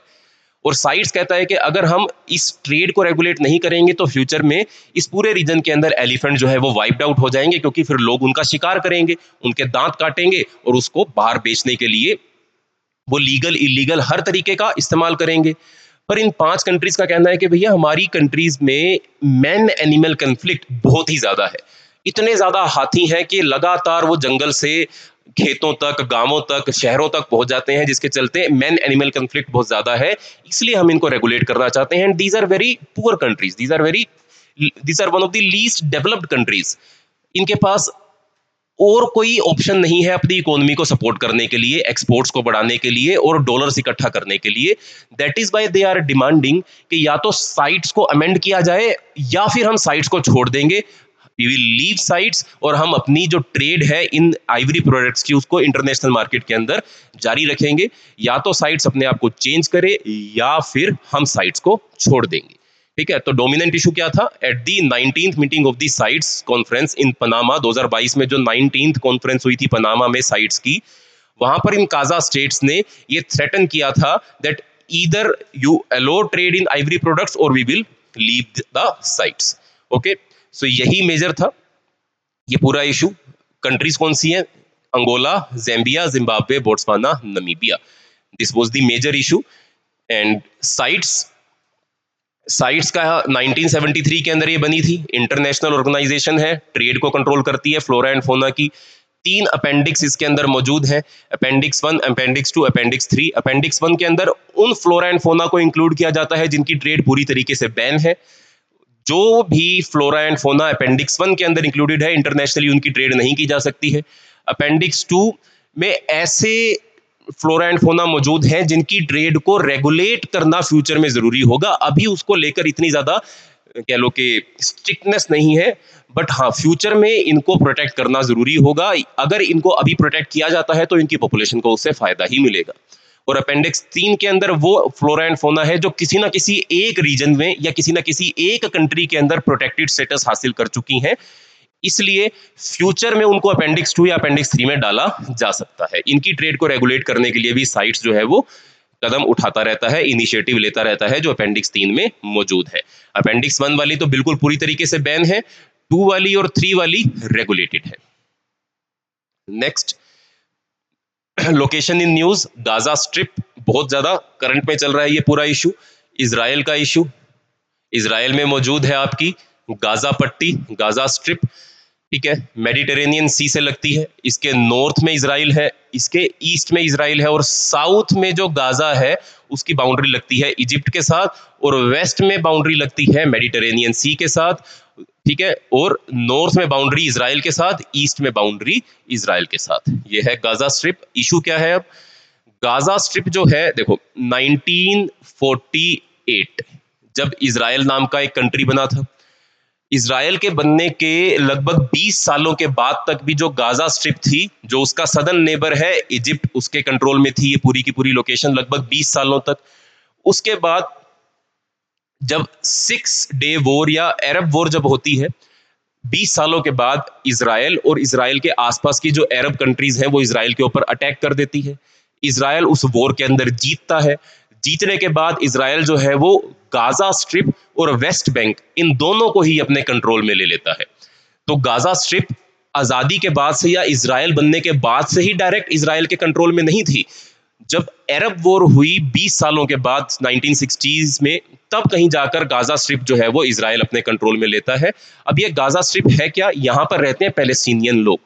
और साइट्स कहता है कि अगर हम इस ट्रेड को रेगुलेट नहीं करेंगे तो फ्यूचर में इस पूरे रीजन के अंदर एलिफेंट जो है वो वाइप्ड आउट हो जाएंगे, क्योंकि फिर लोग उनका शिकार करेंगे, उनके दांत काटेंगे और उसको बाहर बेचने के लिए वो लीगल इलीगल हर तरीके का इस्तेमाल करेंगे। पर इन 5 कंट्रीज का कहना है कि भैया हमारी कंट्रीज में मैन एनिमल कन्फ्लिक्ट बहुत ही ज्यादा है। इतने ज्यादा हाथी हैं कि लगातार वो जंगल से खेतों तक, गांवों तक, शहरों तक पहुंच जाते हैं, जिसके चलते मैन एनिमल कन्फ्लिक्ट बहुत ज्यादा है। इसलिए हम इनको रेगुलेट करना चाहते हैं। These are very poor countries, these are one of the least developed countries. इनके पास और कोई ऑप्शन नहीं है अपनी इकोनॉमी को सपोर्ट करने के लिए, एक्सपोर्ट्स को बढ़ाने के लिए और डॉलर्स इकट्ठा करने के लिए। That is why they are demanding कि या तो साइट्स को अमेंड किया जाए, या फिर हम साइट्स को छोड़ देंगे, वी विल लीव साइट्स, और हम अपनी जो ट्रेड है इन आइवरी प्रोडक्ट्स की उसको इंटरनेशनल मार्केट के अंदर जारी रखेंगे। या तो साइट्स अपने आप को चेंज करे, या फिर हम साइट्स को छोड़ देंगे। ठीक है। तो डोमिनेंट इशू क्या था? At the 19th meeting of the sites conference in Panama, 2022 में जो 19th कॉन्फ्रेंस हुई थी पनामा में साइट्स की, वहां पर इन काजा स्टेट्स ने ये थ्रेटन किया था that either you allow trade in ivory products और we will leave the sites. Okay, so यही मेजर था ये पूरा इशू। कंट्रीज कौन सी हैं? Angola, Zambia, Zimbabwe, Botswana, Namibia. This was the major issue. And CITES का 1973 के अंदर ये बनी थी। इंटरनेशनल ऑर्गेनाइजेशन है, ट्रेड को कंट्रोल करती है, फ्लोरा एंड फोना की। 3 अपेंडिक्स इसके अंदर मौजूद है, अपेंडिक्स 1, अपेंडिक्स 2, अपेंडिक्स 3। अपेंडिक्स 1 के अंदर उन फ्लोरा एंड फोना को इंक्लूड किया जाता है जिनकी ट्रेड पूरी तरीके से बैन है। जो भी फ्लोरा एंड फोना अपेंडिक्स 1 के अंदर इंक्लूडेड है, इंटरनेशनली उनकी ट्रेड नहीं की जा सकती है। अपेंडिक्स 2 में ऐसे फ्लोरा एंड फोना मौजूद हैं जिनकी ट्रेड को रेगुलेट करना फ्यूचर में जरूरी होगा। अभी उसको लेकर इतनी ज्यादा कह लो कि स्ट्रिक्टनेस नहीं है, बट हाँ फ्यूचर में इनको प्रोटेक्ट करना जरूरी होगा। अगर इनको अभी प्रोटेक्ट किया जाता है तो इनकी पॉपुलेशन को उससे फायदा ही मिलेगा। और अपेंडिक्स 3 के अंदर वो फ्लोरा एंड फोना है जो किसी ना किसी एक रीजन में या किसी ना किसी एक कंट्री के अंदर प्रोटेक्टेड स्टेटस हासिल कर चुकी हैं, इसलिए फ्यूचर में उनको अपेंडिक्स 2 या अपेंडिक्स 3 में डाला जा सकता है। इनकी ट्रेड को रेगुलेट करने के लिए भी साइट्स जो है वो कदम उठाता रहता है, इनिशिएटिव लेता रहता है, जो अपेंडिक्स 3 में मौजूद है। अपेंडिक्स 1 वाली तो बिल्कुल पूरी तरीके से बैन है, 2 वाली और 3 वाली रेगुलेटेड है। Next, location in news, Gaza strip बहुत ज्यादा करंट में चल रहा है ये पूरा इशू। इजराइल का इशू, इजराइल में मौजूद है आपकी गाजा पट्टी, गाजा स्ट्रिप। ठीक है, मेडिटेरेनियन सी से लगती है, इसके नॉर्थ में इजराइल है, इसके ईस्ट में इजराइल है, और साउथ में जो गाजा है उसकी बाउंड्री लगती है इजिप्ट के साथ, और वेस्ट में बाउंड्री लगती है मेडिटेरेनियन सी के साथ। ठीक है, और नॉर्थ में बाउंड्री इजराइल के साथ, ईस्ट में बाउंड्री इजराइल के साथ। ये है गाजा स्ट्रिप। इशू क्या है अब? गाजा स्ट्रिप जो है देखो 1948 जब इजराइल नाम का एक कंट्री बना था, इजराइल के बनने के लगभग 20 सालों के बाद तक भी जो गाजा स्ट्रिप थी, जो उसका सदर्न नेबर है इजिप्ट, उसके कंट्रोल में थी ये पूरी की पूरी लोकेशन लगभग 20 सालों तक। उसके बाद जब 6 डे वॉर या अरब वॉर जब होती है, 20 सालों के बाद इजराइल और इजराइल के आसपास की जो अरब कंट्रीज हैं वो इजराइल के ऊपर अटैक कर देती है। इजराइल उस वॉर के अंदर जीतता है। जीतने के बाद इजराइल जो है वो गाजा स्ट्रिप और वेस्ट बैंक इन दोनों को ही अपने कंट्रोल में ले लेता है। तो गाजा स्ट्रिप आजादी के बाद से या इजराइल बनने के बाद से ही डायरेक्ट इजराइल के कंट्रोल में नहीं थी। जब अरब वॉर हुई 20 सालों के बाद 1960s में, तब कहीं जाकर गाजा स्ट्रिप जो है वो इजराइल अपने कंट्रोल में लेता है। अब ये गाजा स्ट्रिप है क्या? यहाँ पर रहते हैं पैलेस्टीनियन लोग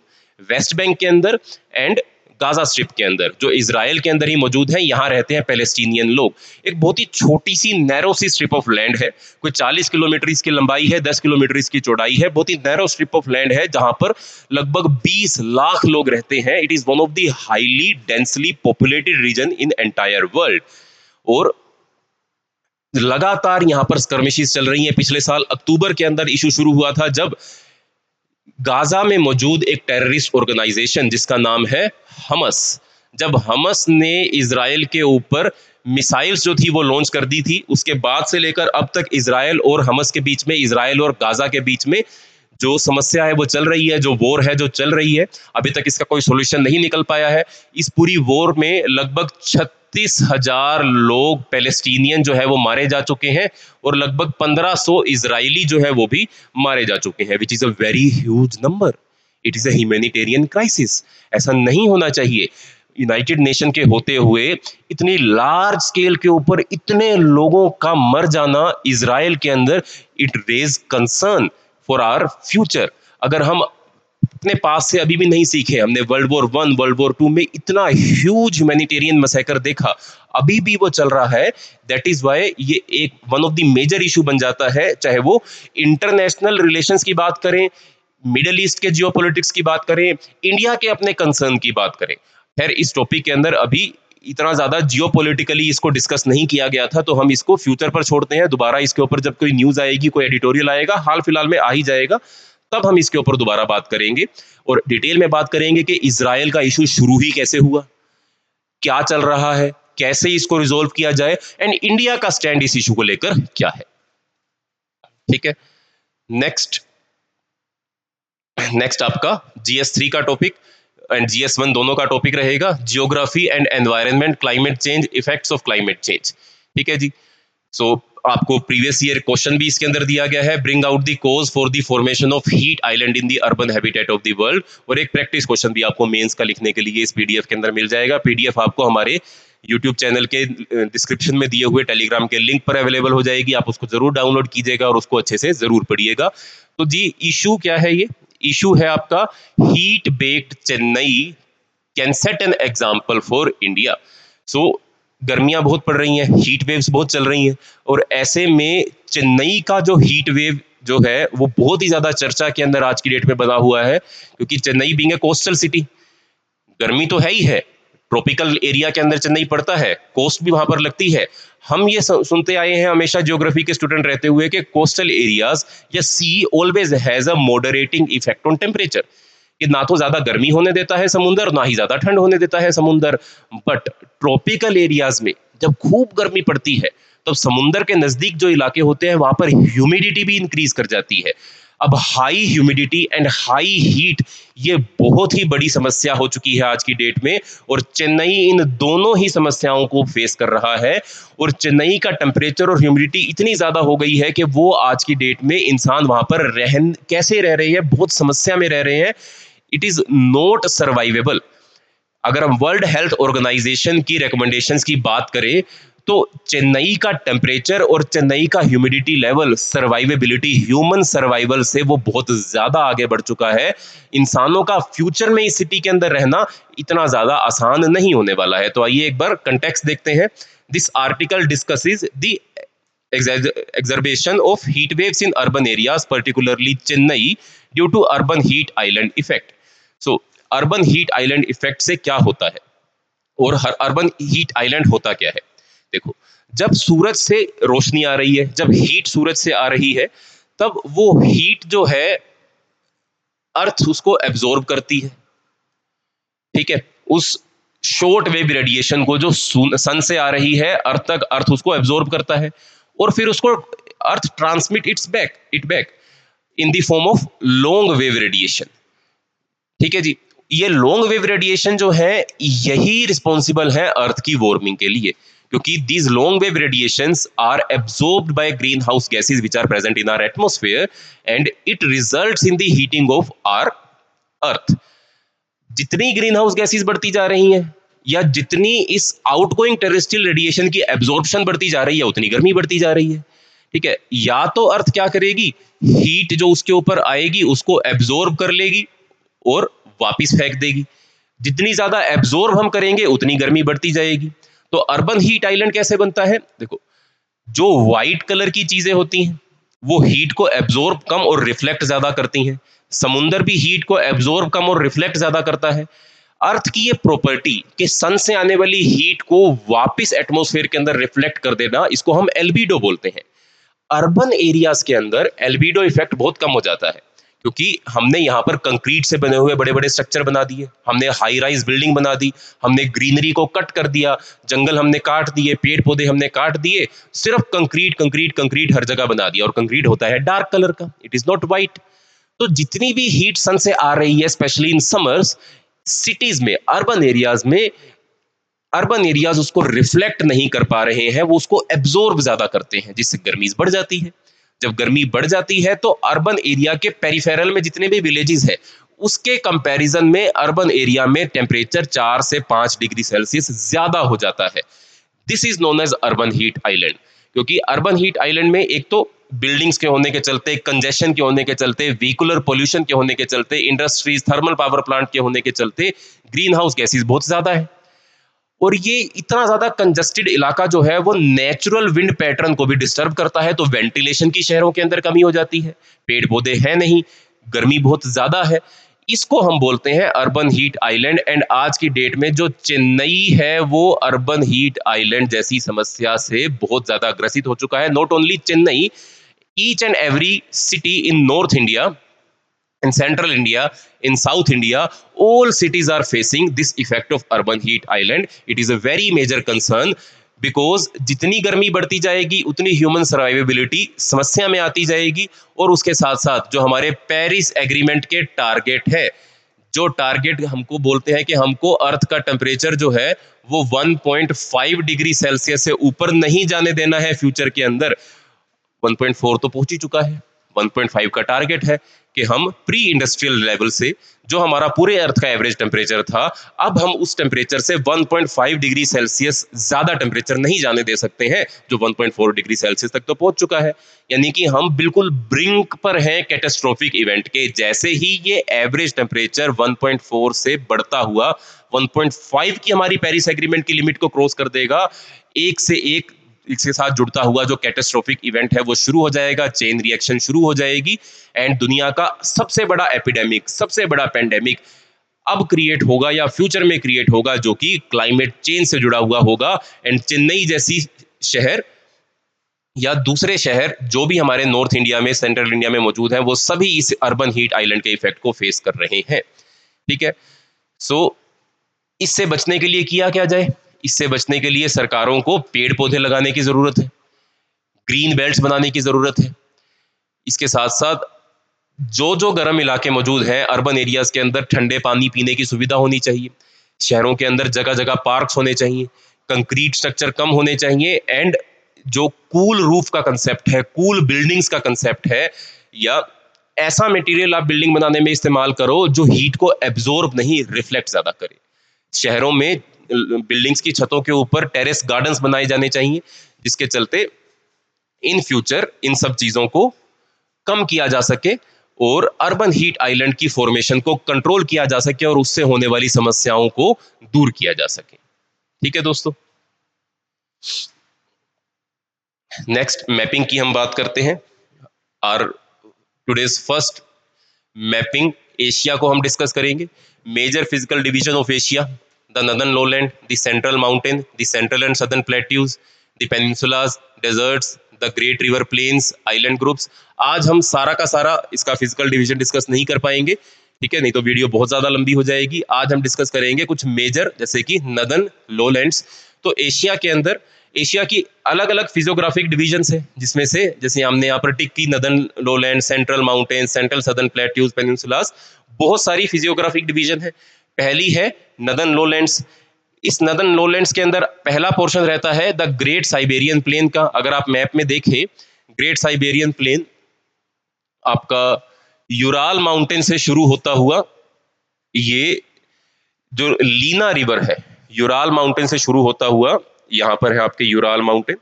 वेस्ट बैंक के अंदर एंड गाजा स्ट्रिप के अंदर, जो इजराइल के अंदर ही मौजूद है। यहाँ रहते हैं पैलेस्टीनियन लोग। एक बहुत ही छोटी सी नैरो सी स्ट्रिप ऑफ लैंड है, कोई 40 किलोमीटर इसकी लंबाई है, 10 किलोमीटर इसकी चौड़ाई है। बहुत ही नैरो स्ट्रिप ऑफ लैंड है जहां पर लगभग 20 लाख लोग रहते हैं। It is one of the highly densely populated region in entire world. और लगातार यहां पर स्कर्मिशेस चल रही हैं। पिछले साल अक्टूबर के अंदर इशू शुरू हुआ था जब गाजा में मौजूद एक टेररिस्ट ऑर्गेनाइजेशन जिसका नाम है हमस, जब हमस ने इजराइल के ऊपर मिसाइल्स जो थी वो लॉन्च कर दी थी, उसके बाद से लेकर अब तक इजराइल और हमस के बीच में, इजराइल और गाजा के बीच में जो समस्या है वो चल रही है, जो वॉर है जो चल रही है, अभी तक इसका कोई सोल्यूशन नहीं निकल पाया है। इस पूरी वॉर में लगभग 36,000 लोग पैलेस्टीनियन जो है वो मारे जा चुके हैं और लगभग 1500 इजरायली जो है वो भी मारे जा चुके हैं, which is a very huge number. It is a humanitarian crisis. ऐसा नहीं होना चाहिए। यूनाइटेड नेशन के होते हुए इतनी लार्ज स्केल के ऊपर इतने लोगों का मर जाना इजराइल के अंदर, it raise concern for our future. अगर हम अपने पास से अभी भी नहीं सीखे, हमने वर्ल्ड वॉर 1 वर्ल्ड वॉर 2 में इतना ह्यूज ह्यूमैनिटेरियन मैसेकर देखा, अभी भी वो चल रहा है। दैट इज वाई ये एक one of the major issue बन जाता है, चाहे वो इंटरनेशनल रिलेशंस की बात करें, मिडल ईस्ट के जियोपॉलिटिक्स की बात करें, इंडिया के अपने कंसर्न की बात करें। खैर इस टॉपिक के अंदर अभी इतना ज्यादा जियोपॉलिटिकली इसको डिस्कस नहीं किया गया था, तो हम इसको फ्यूचर पर छोड़ते हैं। दोबारा इसके ऊपर जब कोई न्यूज आएगी, कोई एडिटोरियल आएगा, हाल फिलहाल में आ ही जाएगा, तब हम इसके ऊपर दोबारा बात करेंगे और डिटेल में बात करेंगे कि इजराइल का इशू शुरू ही कैसे हुआ, क्या चल रहा है, कैसे इसको रिजोल्व किया जाए एंड इंडिया का स्टैंड इस इशू को लेकर क्या है। ठीक है, नेक्स्ट नेक्स्ट आपका GS3 का टॉपिक एंड GS1 दोनों का टॉपिक रहेगा, geography and environment, climate change, effects of climate change. ठीक है जी। सो आपको प्रीवियस ईयर क्वेश्चन भी इसके अंदर दिया गया है, bring out the cause for the formation of heat island in the urban habitat of the world. और एक प्रैक्टिस क्वेश्चन भी आपको मेंस का लिखने के लिए इस PDF के अंदर मिल जाएगा। PDF आपको हमारे YouTube चैनल के डिस्क्रिप्शन में दिए हुए टेलीग्राम के लिंक पर अवेलेबल हो जाएगी। आप उसको जरूर डाउनलोड कीजिएगा और उसको अच्छे से जरूर पढ़िएगा। तो जी इशू क्या है? ये इशू है आपका heat baked Chennai can set an example for India. So गर्मियां बहुत पड़ रही हैं, हीट वेव्स बहुत चल रही हैं, और ऐसे में चेन्नई का जो हीट वेव जो है वो बहुत ही ज्यादा चर्चा के अंदर आज की डेट में बना हुआ है, क्योंकि Chennai being a coastal city, गर्मी तो है ही है, ट्रॉपिकल एरिया के अंदर चेन्नई पड़ता है, कोस्ट भी वहां पर लगती है। हम ये सुनते आए हैं हमेशा ज्योग्राफी के स्टूडेंट रहते हुए कि कोस्टल एरियाज या sea always has a moderating effect on temperature, कि ना तो ज्यादा गर्मी होने देता है समुंदर, ना ही ज्यादा ठंड होने देता है समुंदर। बट ट्रॉपिकल एरियाज में जब खूब गर्मी पड़ती है, तब समुंदर के नजदीक जो इलाके होते हैं वहां पर ह्यूमिडिटी भी इंक्रीज कर जाती है। अब high humidity and high heat ये बहुत ही बड़ी समस्या हो चुकी है आज की डेट में, और चेन्नई इन दोनों ही समस्याओं को फेस कर रहा है। और चेन्नई का टेम्परेचर और ह्यूमिडिटी इतनी ज्यादा हो गई है कि वो आज की डेट में इंसान वहां पर कैसे रह रहे हैं, बहुत समस्या में रह रहे हैं। It is not survivable. अगर हम वर्ल्ड हेल्थ ऑर्गेनाइजेशन की रिकमेंडेशंस की बात करें, तो चेन्नई का टेम्परेचर और चेन्नई का humidity level survivability, human survival से वो बहुत ज्यादा आगे बढ़ चुका है। इंसानों का फ्यूचर में इस सिटी के अंदर रहना इतना ज्यादा आसान नहीं होने वाला है। तो आइए एक बार कंटेक्स्ट देखते हैं। This article discusses the exacerbation of heat waves in urban areas, particularly Chennai, due to urban heat island effect. So, urban heat island effect से क्या होता है और हर अर्बन हीट आइलैंड होता क्या है? देखो, जब सूरज से रोशनी आ रही है, जब हीट सूरज से आ रही है, तब वो हीट जो है अर्थ उसको एब्जॉर्ब करती है। ठीक है, उस शॉर्ट वेव रेडिएशन को जो सन से आ रही है अर्थ तक, अर्थ उसको एब्जॉर्ब करता है और फिर उसको earth transmit it back. In the form of long wave radiation. ठीक है जी, ये लॉन्ग वेव रेडिएशन जो है यही रिस्पॉन्सिबल है अर्थ की वार्मिंग के लिए, क्योंकि these long wave radiations are absorbed by green house gases which are present in our atmosphere and it results in the heating of our earth. जितनी ग्रीन हाउस गैसेज बढ़ती जा रही हैं या जितनी इस आउटगोइंग टेरेस्ट्रियल रेडिएशन की absorption बढ़ती जा रही है उतनी गर्मी बढ़ती जा रही है। ठीक है, या तो अर्थ क्या करेगी, हीट जो उसके ऊपर आएगी उसको एब्जॉर्ब कर लेगी और वापस फेंक देगी। जितनी ज्यादा एब्जॉर्ब हम करेंगे उतनी गर्मी बढ़ती जाएगी। तो अर्बन हीट आइलैंड कैसे बनता है, देखो जो व्हाइट कलर की चीजें होती हैं वो हीट को एब्जॉर्ब कम और रिफ्लेक्ट ज्यादा करती हैं। समुंदर भी हीट को एब्जॉर्ब कम और रिफ्लेक्ट ज्यादा करता है। अर्थ की ये प्रॉपर्टी कि सन से आने वाली हीट को वापस एटमॉस्फेयर के अंदर रिफ्लेक्ट कर देना, इसको हम एल्बिडो बोलते हैं। अर्बन एरियाज के अंदर एल्बिडो इफेक्ट बहुत कम हो जाता है, क्योंकि हमने यहाँ पर कंक्रीट से बने हुए बड़े बड़े स्ट्रक्चर बना दिए, हमने हाई राइज बिल्डिंग बना दी, हमने ग्रीनरी को कट कर दिया, जंगल हमने काट दिए, पेड़ पौधे हमने काट दिए, सिर्फ कंक्रीट कंक्रीट कंक्रीट हर जगह बना दिया। और कंक्रीट होता है डार्क कलर का, इट इज नॉट वाइट। तो जितनी भी हीट सन से आ रही है स्पेशली इन समर्स, सिटीज में, अर्बन एरियाज उसको रिफ्लेक्ट नहीं कर पा रहे हैं, वो उसको एब्जॉर्ब ज्यादा करते हैं, जिससे गर्मी बढ़ जाती है। जब गर्मी बढ़ जाती है तो अर्बन एरिया के पेरिफेरल में जितने भी विलेजेस है उसके कंपैरिजन में अर्बन एरिया में टेम्परेचर 4 से 5 डिग्री सेल्सियस ज्यादा हो जाता है। This is known as urban heat island. क्योंकि अर्बन हीट आइलैंड में एक तो बिल्डिंग्स के होने के चलते, कंजेशन के होने के चलते, व्हीकुलर पोल्यूशन के होने के चलते, इंडस्ट्रीज, थर्मल पावर प्लांट के होने के चलते ग्रीन हाउस गैसेज बहुत ज्यादा है। और ये इतना ज्यादा कंजस्टेड इलाका जो है वो नेचुरल विंड पैटर्न को भी डिस्टर्ब करता है। तो वेंटिलेशन की शहरों के अंदर कमी हो जाती है, पेड़ पौधे हैं नहीं, गर्मी बहुत ज्यादा है। इसको हम बोलते हैं अर्बन हीट आइलैंड। एंड आज की डेट में जो चेन्नई है वो अर्बन हीट आइलैंड जैसी समस्या से बहुत ज्यादा ग्रसित हो चुका है। Not only Chennai, each and every city in north India, in central India, in South India, all cities are facing this effect of urban heat island. It is a very major concern because जितनी गर्मी बढ़ती जाएगी उतनी human survivability समस्या में आती जाएगी। और उसके साथ साथ जो हमारे पेरिस एग्रीमेंट के टारगेट है, जो टारगेट हमको बोलते हैं कि हमको अर्थ का टेम्परेचर जो है वो 1.5 डिग्री सेल्सियस से ऊपर नहीं जाने देना है फ्यूचर के अंदर। 1.4 तो पहुंच ही चुका है, 1.5 का टारगेट है कि हम प्री इंडस्ट्रियल लेवल से जो हमारा पूरे अर्थ का एवरेज टेम्परेचर था, अब हम उस टेम्परेचर से 1.5 डिग्री सेल्सियस ज्यादा टेम्परेचर नहीं जाने दे सकते हैं, जो 1.4 डिग्री सेल्सियस तक तो पहुंच चुका है। यानी कि हम बिल्कुल ब्रिंक पर हैं कैटास्ट्रोफिक इवेंट के। जैसे ही ये एवरेज टेम्परेचर 1.4 से बढ़ता हुआ 1.5 की हमारी पेरिस एग्रीमेंट की लिमिट को क्रॉस कर देगा, एक से एक इसके साथ जुड़ता हुआ जो कैटास्ट्रोफिक इवेंट है वो शुरू हो जाएगा, चेन रिएक्शन शुरू हो जाएगी। एंड दुनिया का सबसे बड़ा एपिडेमिक, सबसे बड़ा पेंडेमिक अब क्रिएट होगा या फ्यूचर में क्रिएट होगा, जो कि क्लाइमेट चेंज से जुड़ा हुआ होगा। एंड चेन्नई जैसी शहर या दूसरे शहर जो भी हमारे नॉर्थ इंडिया में, सेंट्रल इंडिया में मौजूद हैं, वो सभी इस अर्बन हीट आइलैंड के इफेक्ट को फेस कर रहे हैं। ठीक है, सो इससे बचने के लिए किया क्या जाए? इससे बचने के लिए सरकारों को पेड़ पौधे लगाने की जरूरत है, ग्रीन बेल्ट्स बनाने की जरूरत है। इसके साथ साथ जो जो गर्म इलाके मौजूद हैं अर्बन एरियाज के अंदर, ठंडे पानी पीने की सुविधा होनी चाहिए। शहरों के अंदर जगह जगह पार्क्स होने चाहिए, कंक्रीट स्ट्रक्चर कम होने चाहिए। एंड जो कूल रूफ का कंसेप्ट है, कूल बिल्डिंग्स का कंसेप्ट है, या ऐसा मटेरियल आप बिल्डिंग बनाने में इस्तेमाल करो जो हीट को एब्जॉर्ब नहीं, रिफ्लेक्ट ज्यादा करे। शहरों में बिल्डिंग्स की छतों के ऊपर टेरेस गार्डन्स बनाए जाने चाहिए, जिसके चलते इन फ्यूचर इन सब चीजों को कम किया जा सके और अर्बन हीट आइलैंड की फॉर्मेशन को कंट्रोल किया जा सके और उससे होने वाली समस्याओं को दूर किया जा सके। ठीक है दोस्तों, नेक्स्ट मैपिंग की हम बात करते हैं। Are today's first mapping Asia को हम डिस्कस करेंगे। Major physical division of Asia, the northern lowland, the central mountain, the central and southern plateaus, the peninsulas, deserts, the great river plains, island groups. आज हम सारा का सारा इसका physical division discuss नहीं कर पाएंगे, ठीक है, नहीं तो वीडियो बहुत ज्यादा लंबी हो जाएगी। आज हम डिस्कस करेंगे कुछ मेजर, जैसे कि नदर्न लोलैंड्स। तो एशिया के अंदर एशिया की अलग अलग फिजियोग्राफिक डिवीजन्स है, जिसमें से जैसे हमने यहाँ पर टिक की northern lowland, central mountain, central southern plateaus, peninsulas, बहुत सारी फिजियोग्राफिक डिवीजन है। पहली है नदर्न लोलैंड्स। इस नदर्न लोलैंड्स के अंदर पहला पोर्शन रहता है द ग्रेट साइबेरियन प्लेन का। अगर आप मैप में देखें, ग्रेट साइबेरियन प्लेन आपका यूराल माउंटेन से शुरू होता हुआ, ये जो लीना रिवर है, यूराल माउंटेन से शुरू होता हुआ, यहाँ पर है आपके यूराल माउंटेन,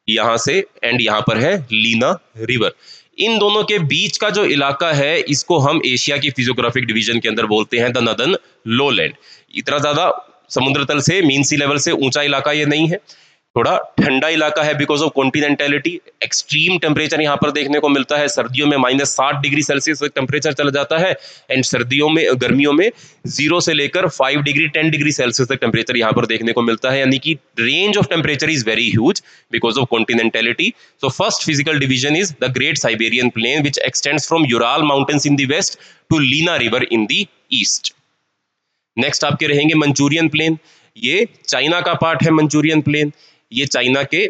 यहाँ से एंड यहाँ पर है लीना रिवर। इन दोनों के बीच का जो इलाका है, इसको हम एशिया की फिजियोग्राफिक डिवीजन के अंदर बोलते हैं द नदर्न लोलैंड। इतना ज्यादा समुद्र तल से, मीन सी लेवल से ऊंचा इलाका ये नहीं है, थोड़ा ठंडा इलाका है बिकॉज ऑफ कॉन्टिनेंटलिटी। एक्सट्रीम टेम्परेचर यहाँ पर देखने को मिलता है। सर्दियों में -60 डिग्री सेल्सियस तक टेम्परेचर चला जाता है, एंड सर्दियों में, गर्मियों में 0 से लेकर 5 डिग्री 10 डिग्री सेल्सियस तक टेम्परेचर यहाँ पर देखने को मिलता है। यानी कि range of temperature is very huge because of continentality. So first physical division is the great Siberian plain which extends from Ural mountains in the west to Lena river in the east. Next आपके रहेंगे Manchurian plain. ये China का part है Manchurian plain. ये China के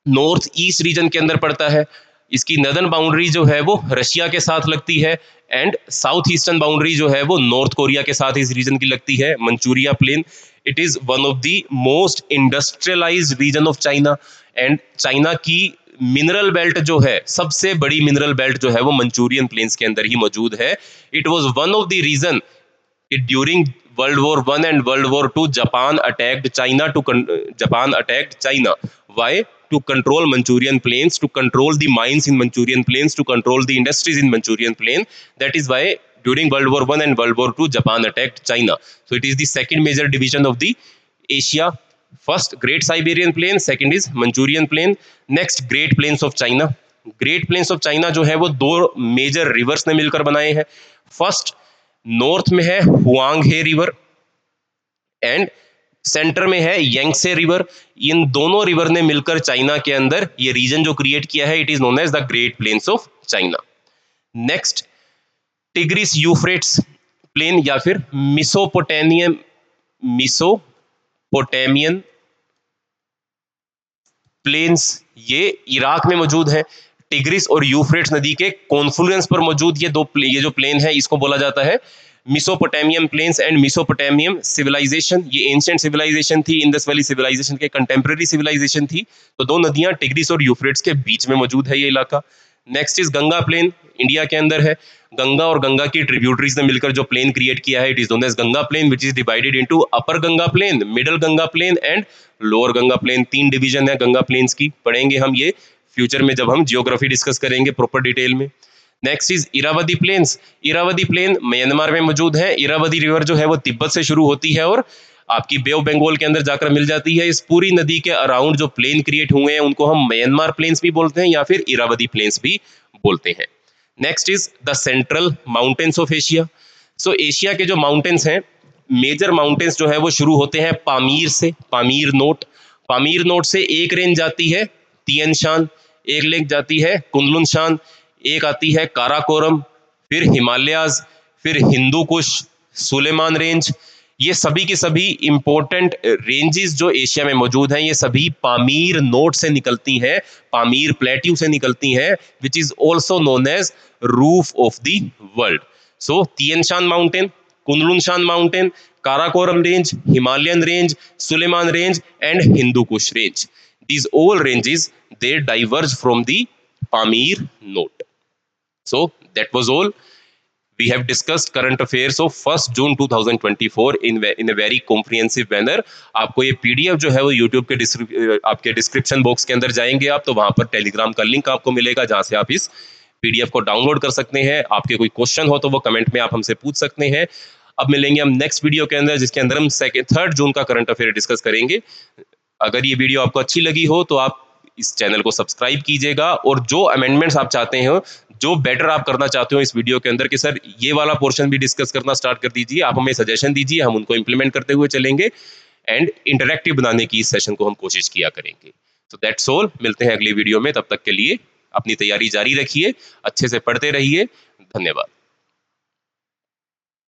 north east region के अंदर पड़ता है। इसकी नदर्न बाउंड्री जो है वो रशिया के साथ लगती है, एंड साउथ ईस्टर्न बाउंड्री जो है वो नॉर्थ कोरिया के साथ इस रीजन की लगती है। Manchuria plain, it is one of the most industrialised region of China, and China की मिनरल बेल्ट जो है, सबसे बड़ी मिनरल बेल्ट जो है वो मंचूरियन प्लेन्स के अंदर ही मौजूद है। It was one of the reason during World War I and World War II, Japan attacked China. Why? To control Manchurian plains, to control the mines in Manchurian plains, to control the industries in Manchurian plain. That is why during World War I and World War II, Japan attacked China. So it is the second major division of the Asia. First, Great Siberian Plain. Second is Manchurian Plain. Next, Great Plains of China. Great Plains of China जो है वो दो major rivers ने मिलकर बनाए हैं। First north में है हुआंगहे रिवर, एंड सेंटर में है यांगसे रिवर। इन दोनों रिवर ने मिलकर चाइना के अंदर ये रीजन जो क्रिएट किया है, it is known as the great plains of China. Next, Tigris Euphrates plain या फिर मिसोपोटामियन प्लेन्स, ये इराक में मौजूद है। टिग्रिस और यूफ्रेट्स नदी के कॉन्फ्लुएंस पर मौजूद ये जो प्लेन है, इसको बोला जाता है मिसोपोटामियन प्लेन्स एंड मिसोपोटामियन सिविलाइजेशन। ये एंशिएंट सिविलाइजेशन थी, इंडस वैली सिविलाइजेशन के कंटेम्प्रेरी सिविलाइजेशन थी। तो दो नदियां टिग्रिस और यूफ्रेट्स के बीच में मौजूद है ये इलाका। Next is Ganga plain, India के अंदर है। गंगा और गंगा की ट्रिब्यूटरीज ने मिलकर जो प्लेन क्रिएट किया है, it is known as Ganga plain, which is divided into upper Ganga plain, middle Ganga plain and lower Ganga plain. 3 division है गंगा प्लेन्स की, पढ़ेंगे हम ये फ्यूचर में जब हम जियोग्राफी डिस्कस करेंगे प्रॉपर डिटेल में। Next is Irrawaddy plains. Irrawaddy plain Myanmar में मौजूद है। इरावदी रिवर जो है वो तिब्बत से शुरू होती है और आपकी बे ऑफ बंगाल के अंदर जाकर मिल जाती है। इस पूरी नदी के अराउंड जो प्लेन क्रिएट हुए हैं, उनको हम म्यांमार प्लेन्स भी बोलते हैं या फिर इरावदी प्लेन्स भी बोलते हैं। Next is the central mountains of Asia. So Asia के जो माउंटेन्स हैं, मेजर माउंटेन्स जो है वो शुरू होते हैं पामीर से, पामीर नोट। पामीर नोट से एक रेंज जाती है तियन शान, एक लेक जाती है कुनलुन शान, एक आती है काराकोरम, फिर हिमालयाज, फिर हिंदू कुश, सुलेमान रेंज। ये सभी की सभी इंपॉर्टेंट रेंजेस जो एशिया में मौजूद हैं, ये सभी पामीर नोट से निकलती हैं, पामीर प्लेट्यू से निकलती हैं, which is also known as roof of the world. So Tian Shan mountain, Kunlun Shan mountain, Karakoram range, Himalayan range, Sulaiman range and Hindu Kush range, these all ranges they diverge from the Pamir note. So that was all. We have discussed current affairs of 1st June 2024 in a very comprehensive manner. आपको ये PDF जो है वो YouTube के आपके description box के अंदर जाएंगे आप, तो वहां पर टेलीग्राम का लिंक आपको मिलेगा, जहां से आप इस PDF को डाउनलोड कर सकते हैं। आपके कोई क्वेश्चन हो तो वो कमेंट में आप हमसे पूछ सकते हैं। अब मिलेंगे हम नेक्स्ट वीडियो के अंदर, जिसके अंदर हम 3rd जून का करंट अफेयर डिस्कस करेंगे। अगर ये वीडियो आपको अच्छी लगी हो तो आप इस चैनल को सब्सक्राइब कीजिएगा, और जो अमेंडमेंट्स आप चाहते हो, जो बेटर आप करना चाहते हो इस वीडियो के अंदर कि सर ये वाला पोर्शन भी डिस्कस करना स्टार्ट कर दीजिए, आप हमें सजेशन दीजिए, हम उनको इंप्लीमेंट करते हुए चलेंगे एंड इंटरैक्टिव बनाने की इस सेशन को हम कोशिश किया करेंगे। सो दैट्स ऑल, मिलते हैं अगली वीडियो में। तब तक के लिए अपनी तैयारी जारी रखिए, अच्छे से पढ़ते रहिए। धन्यवाद।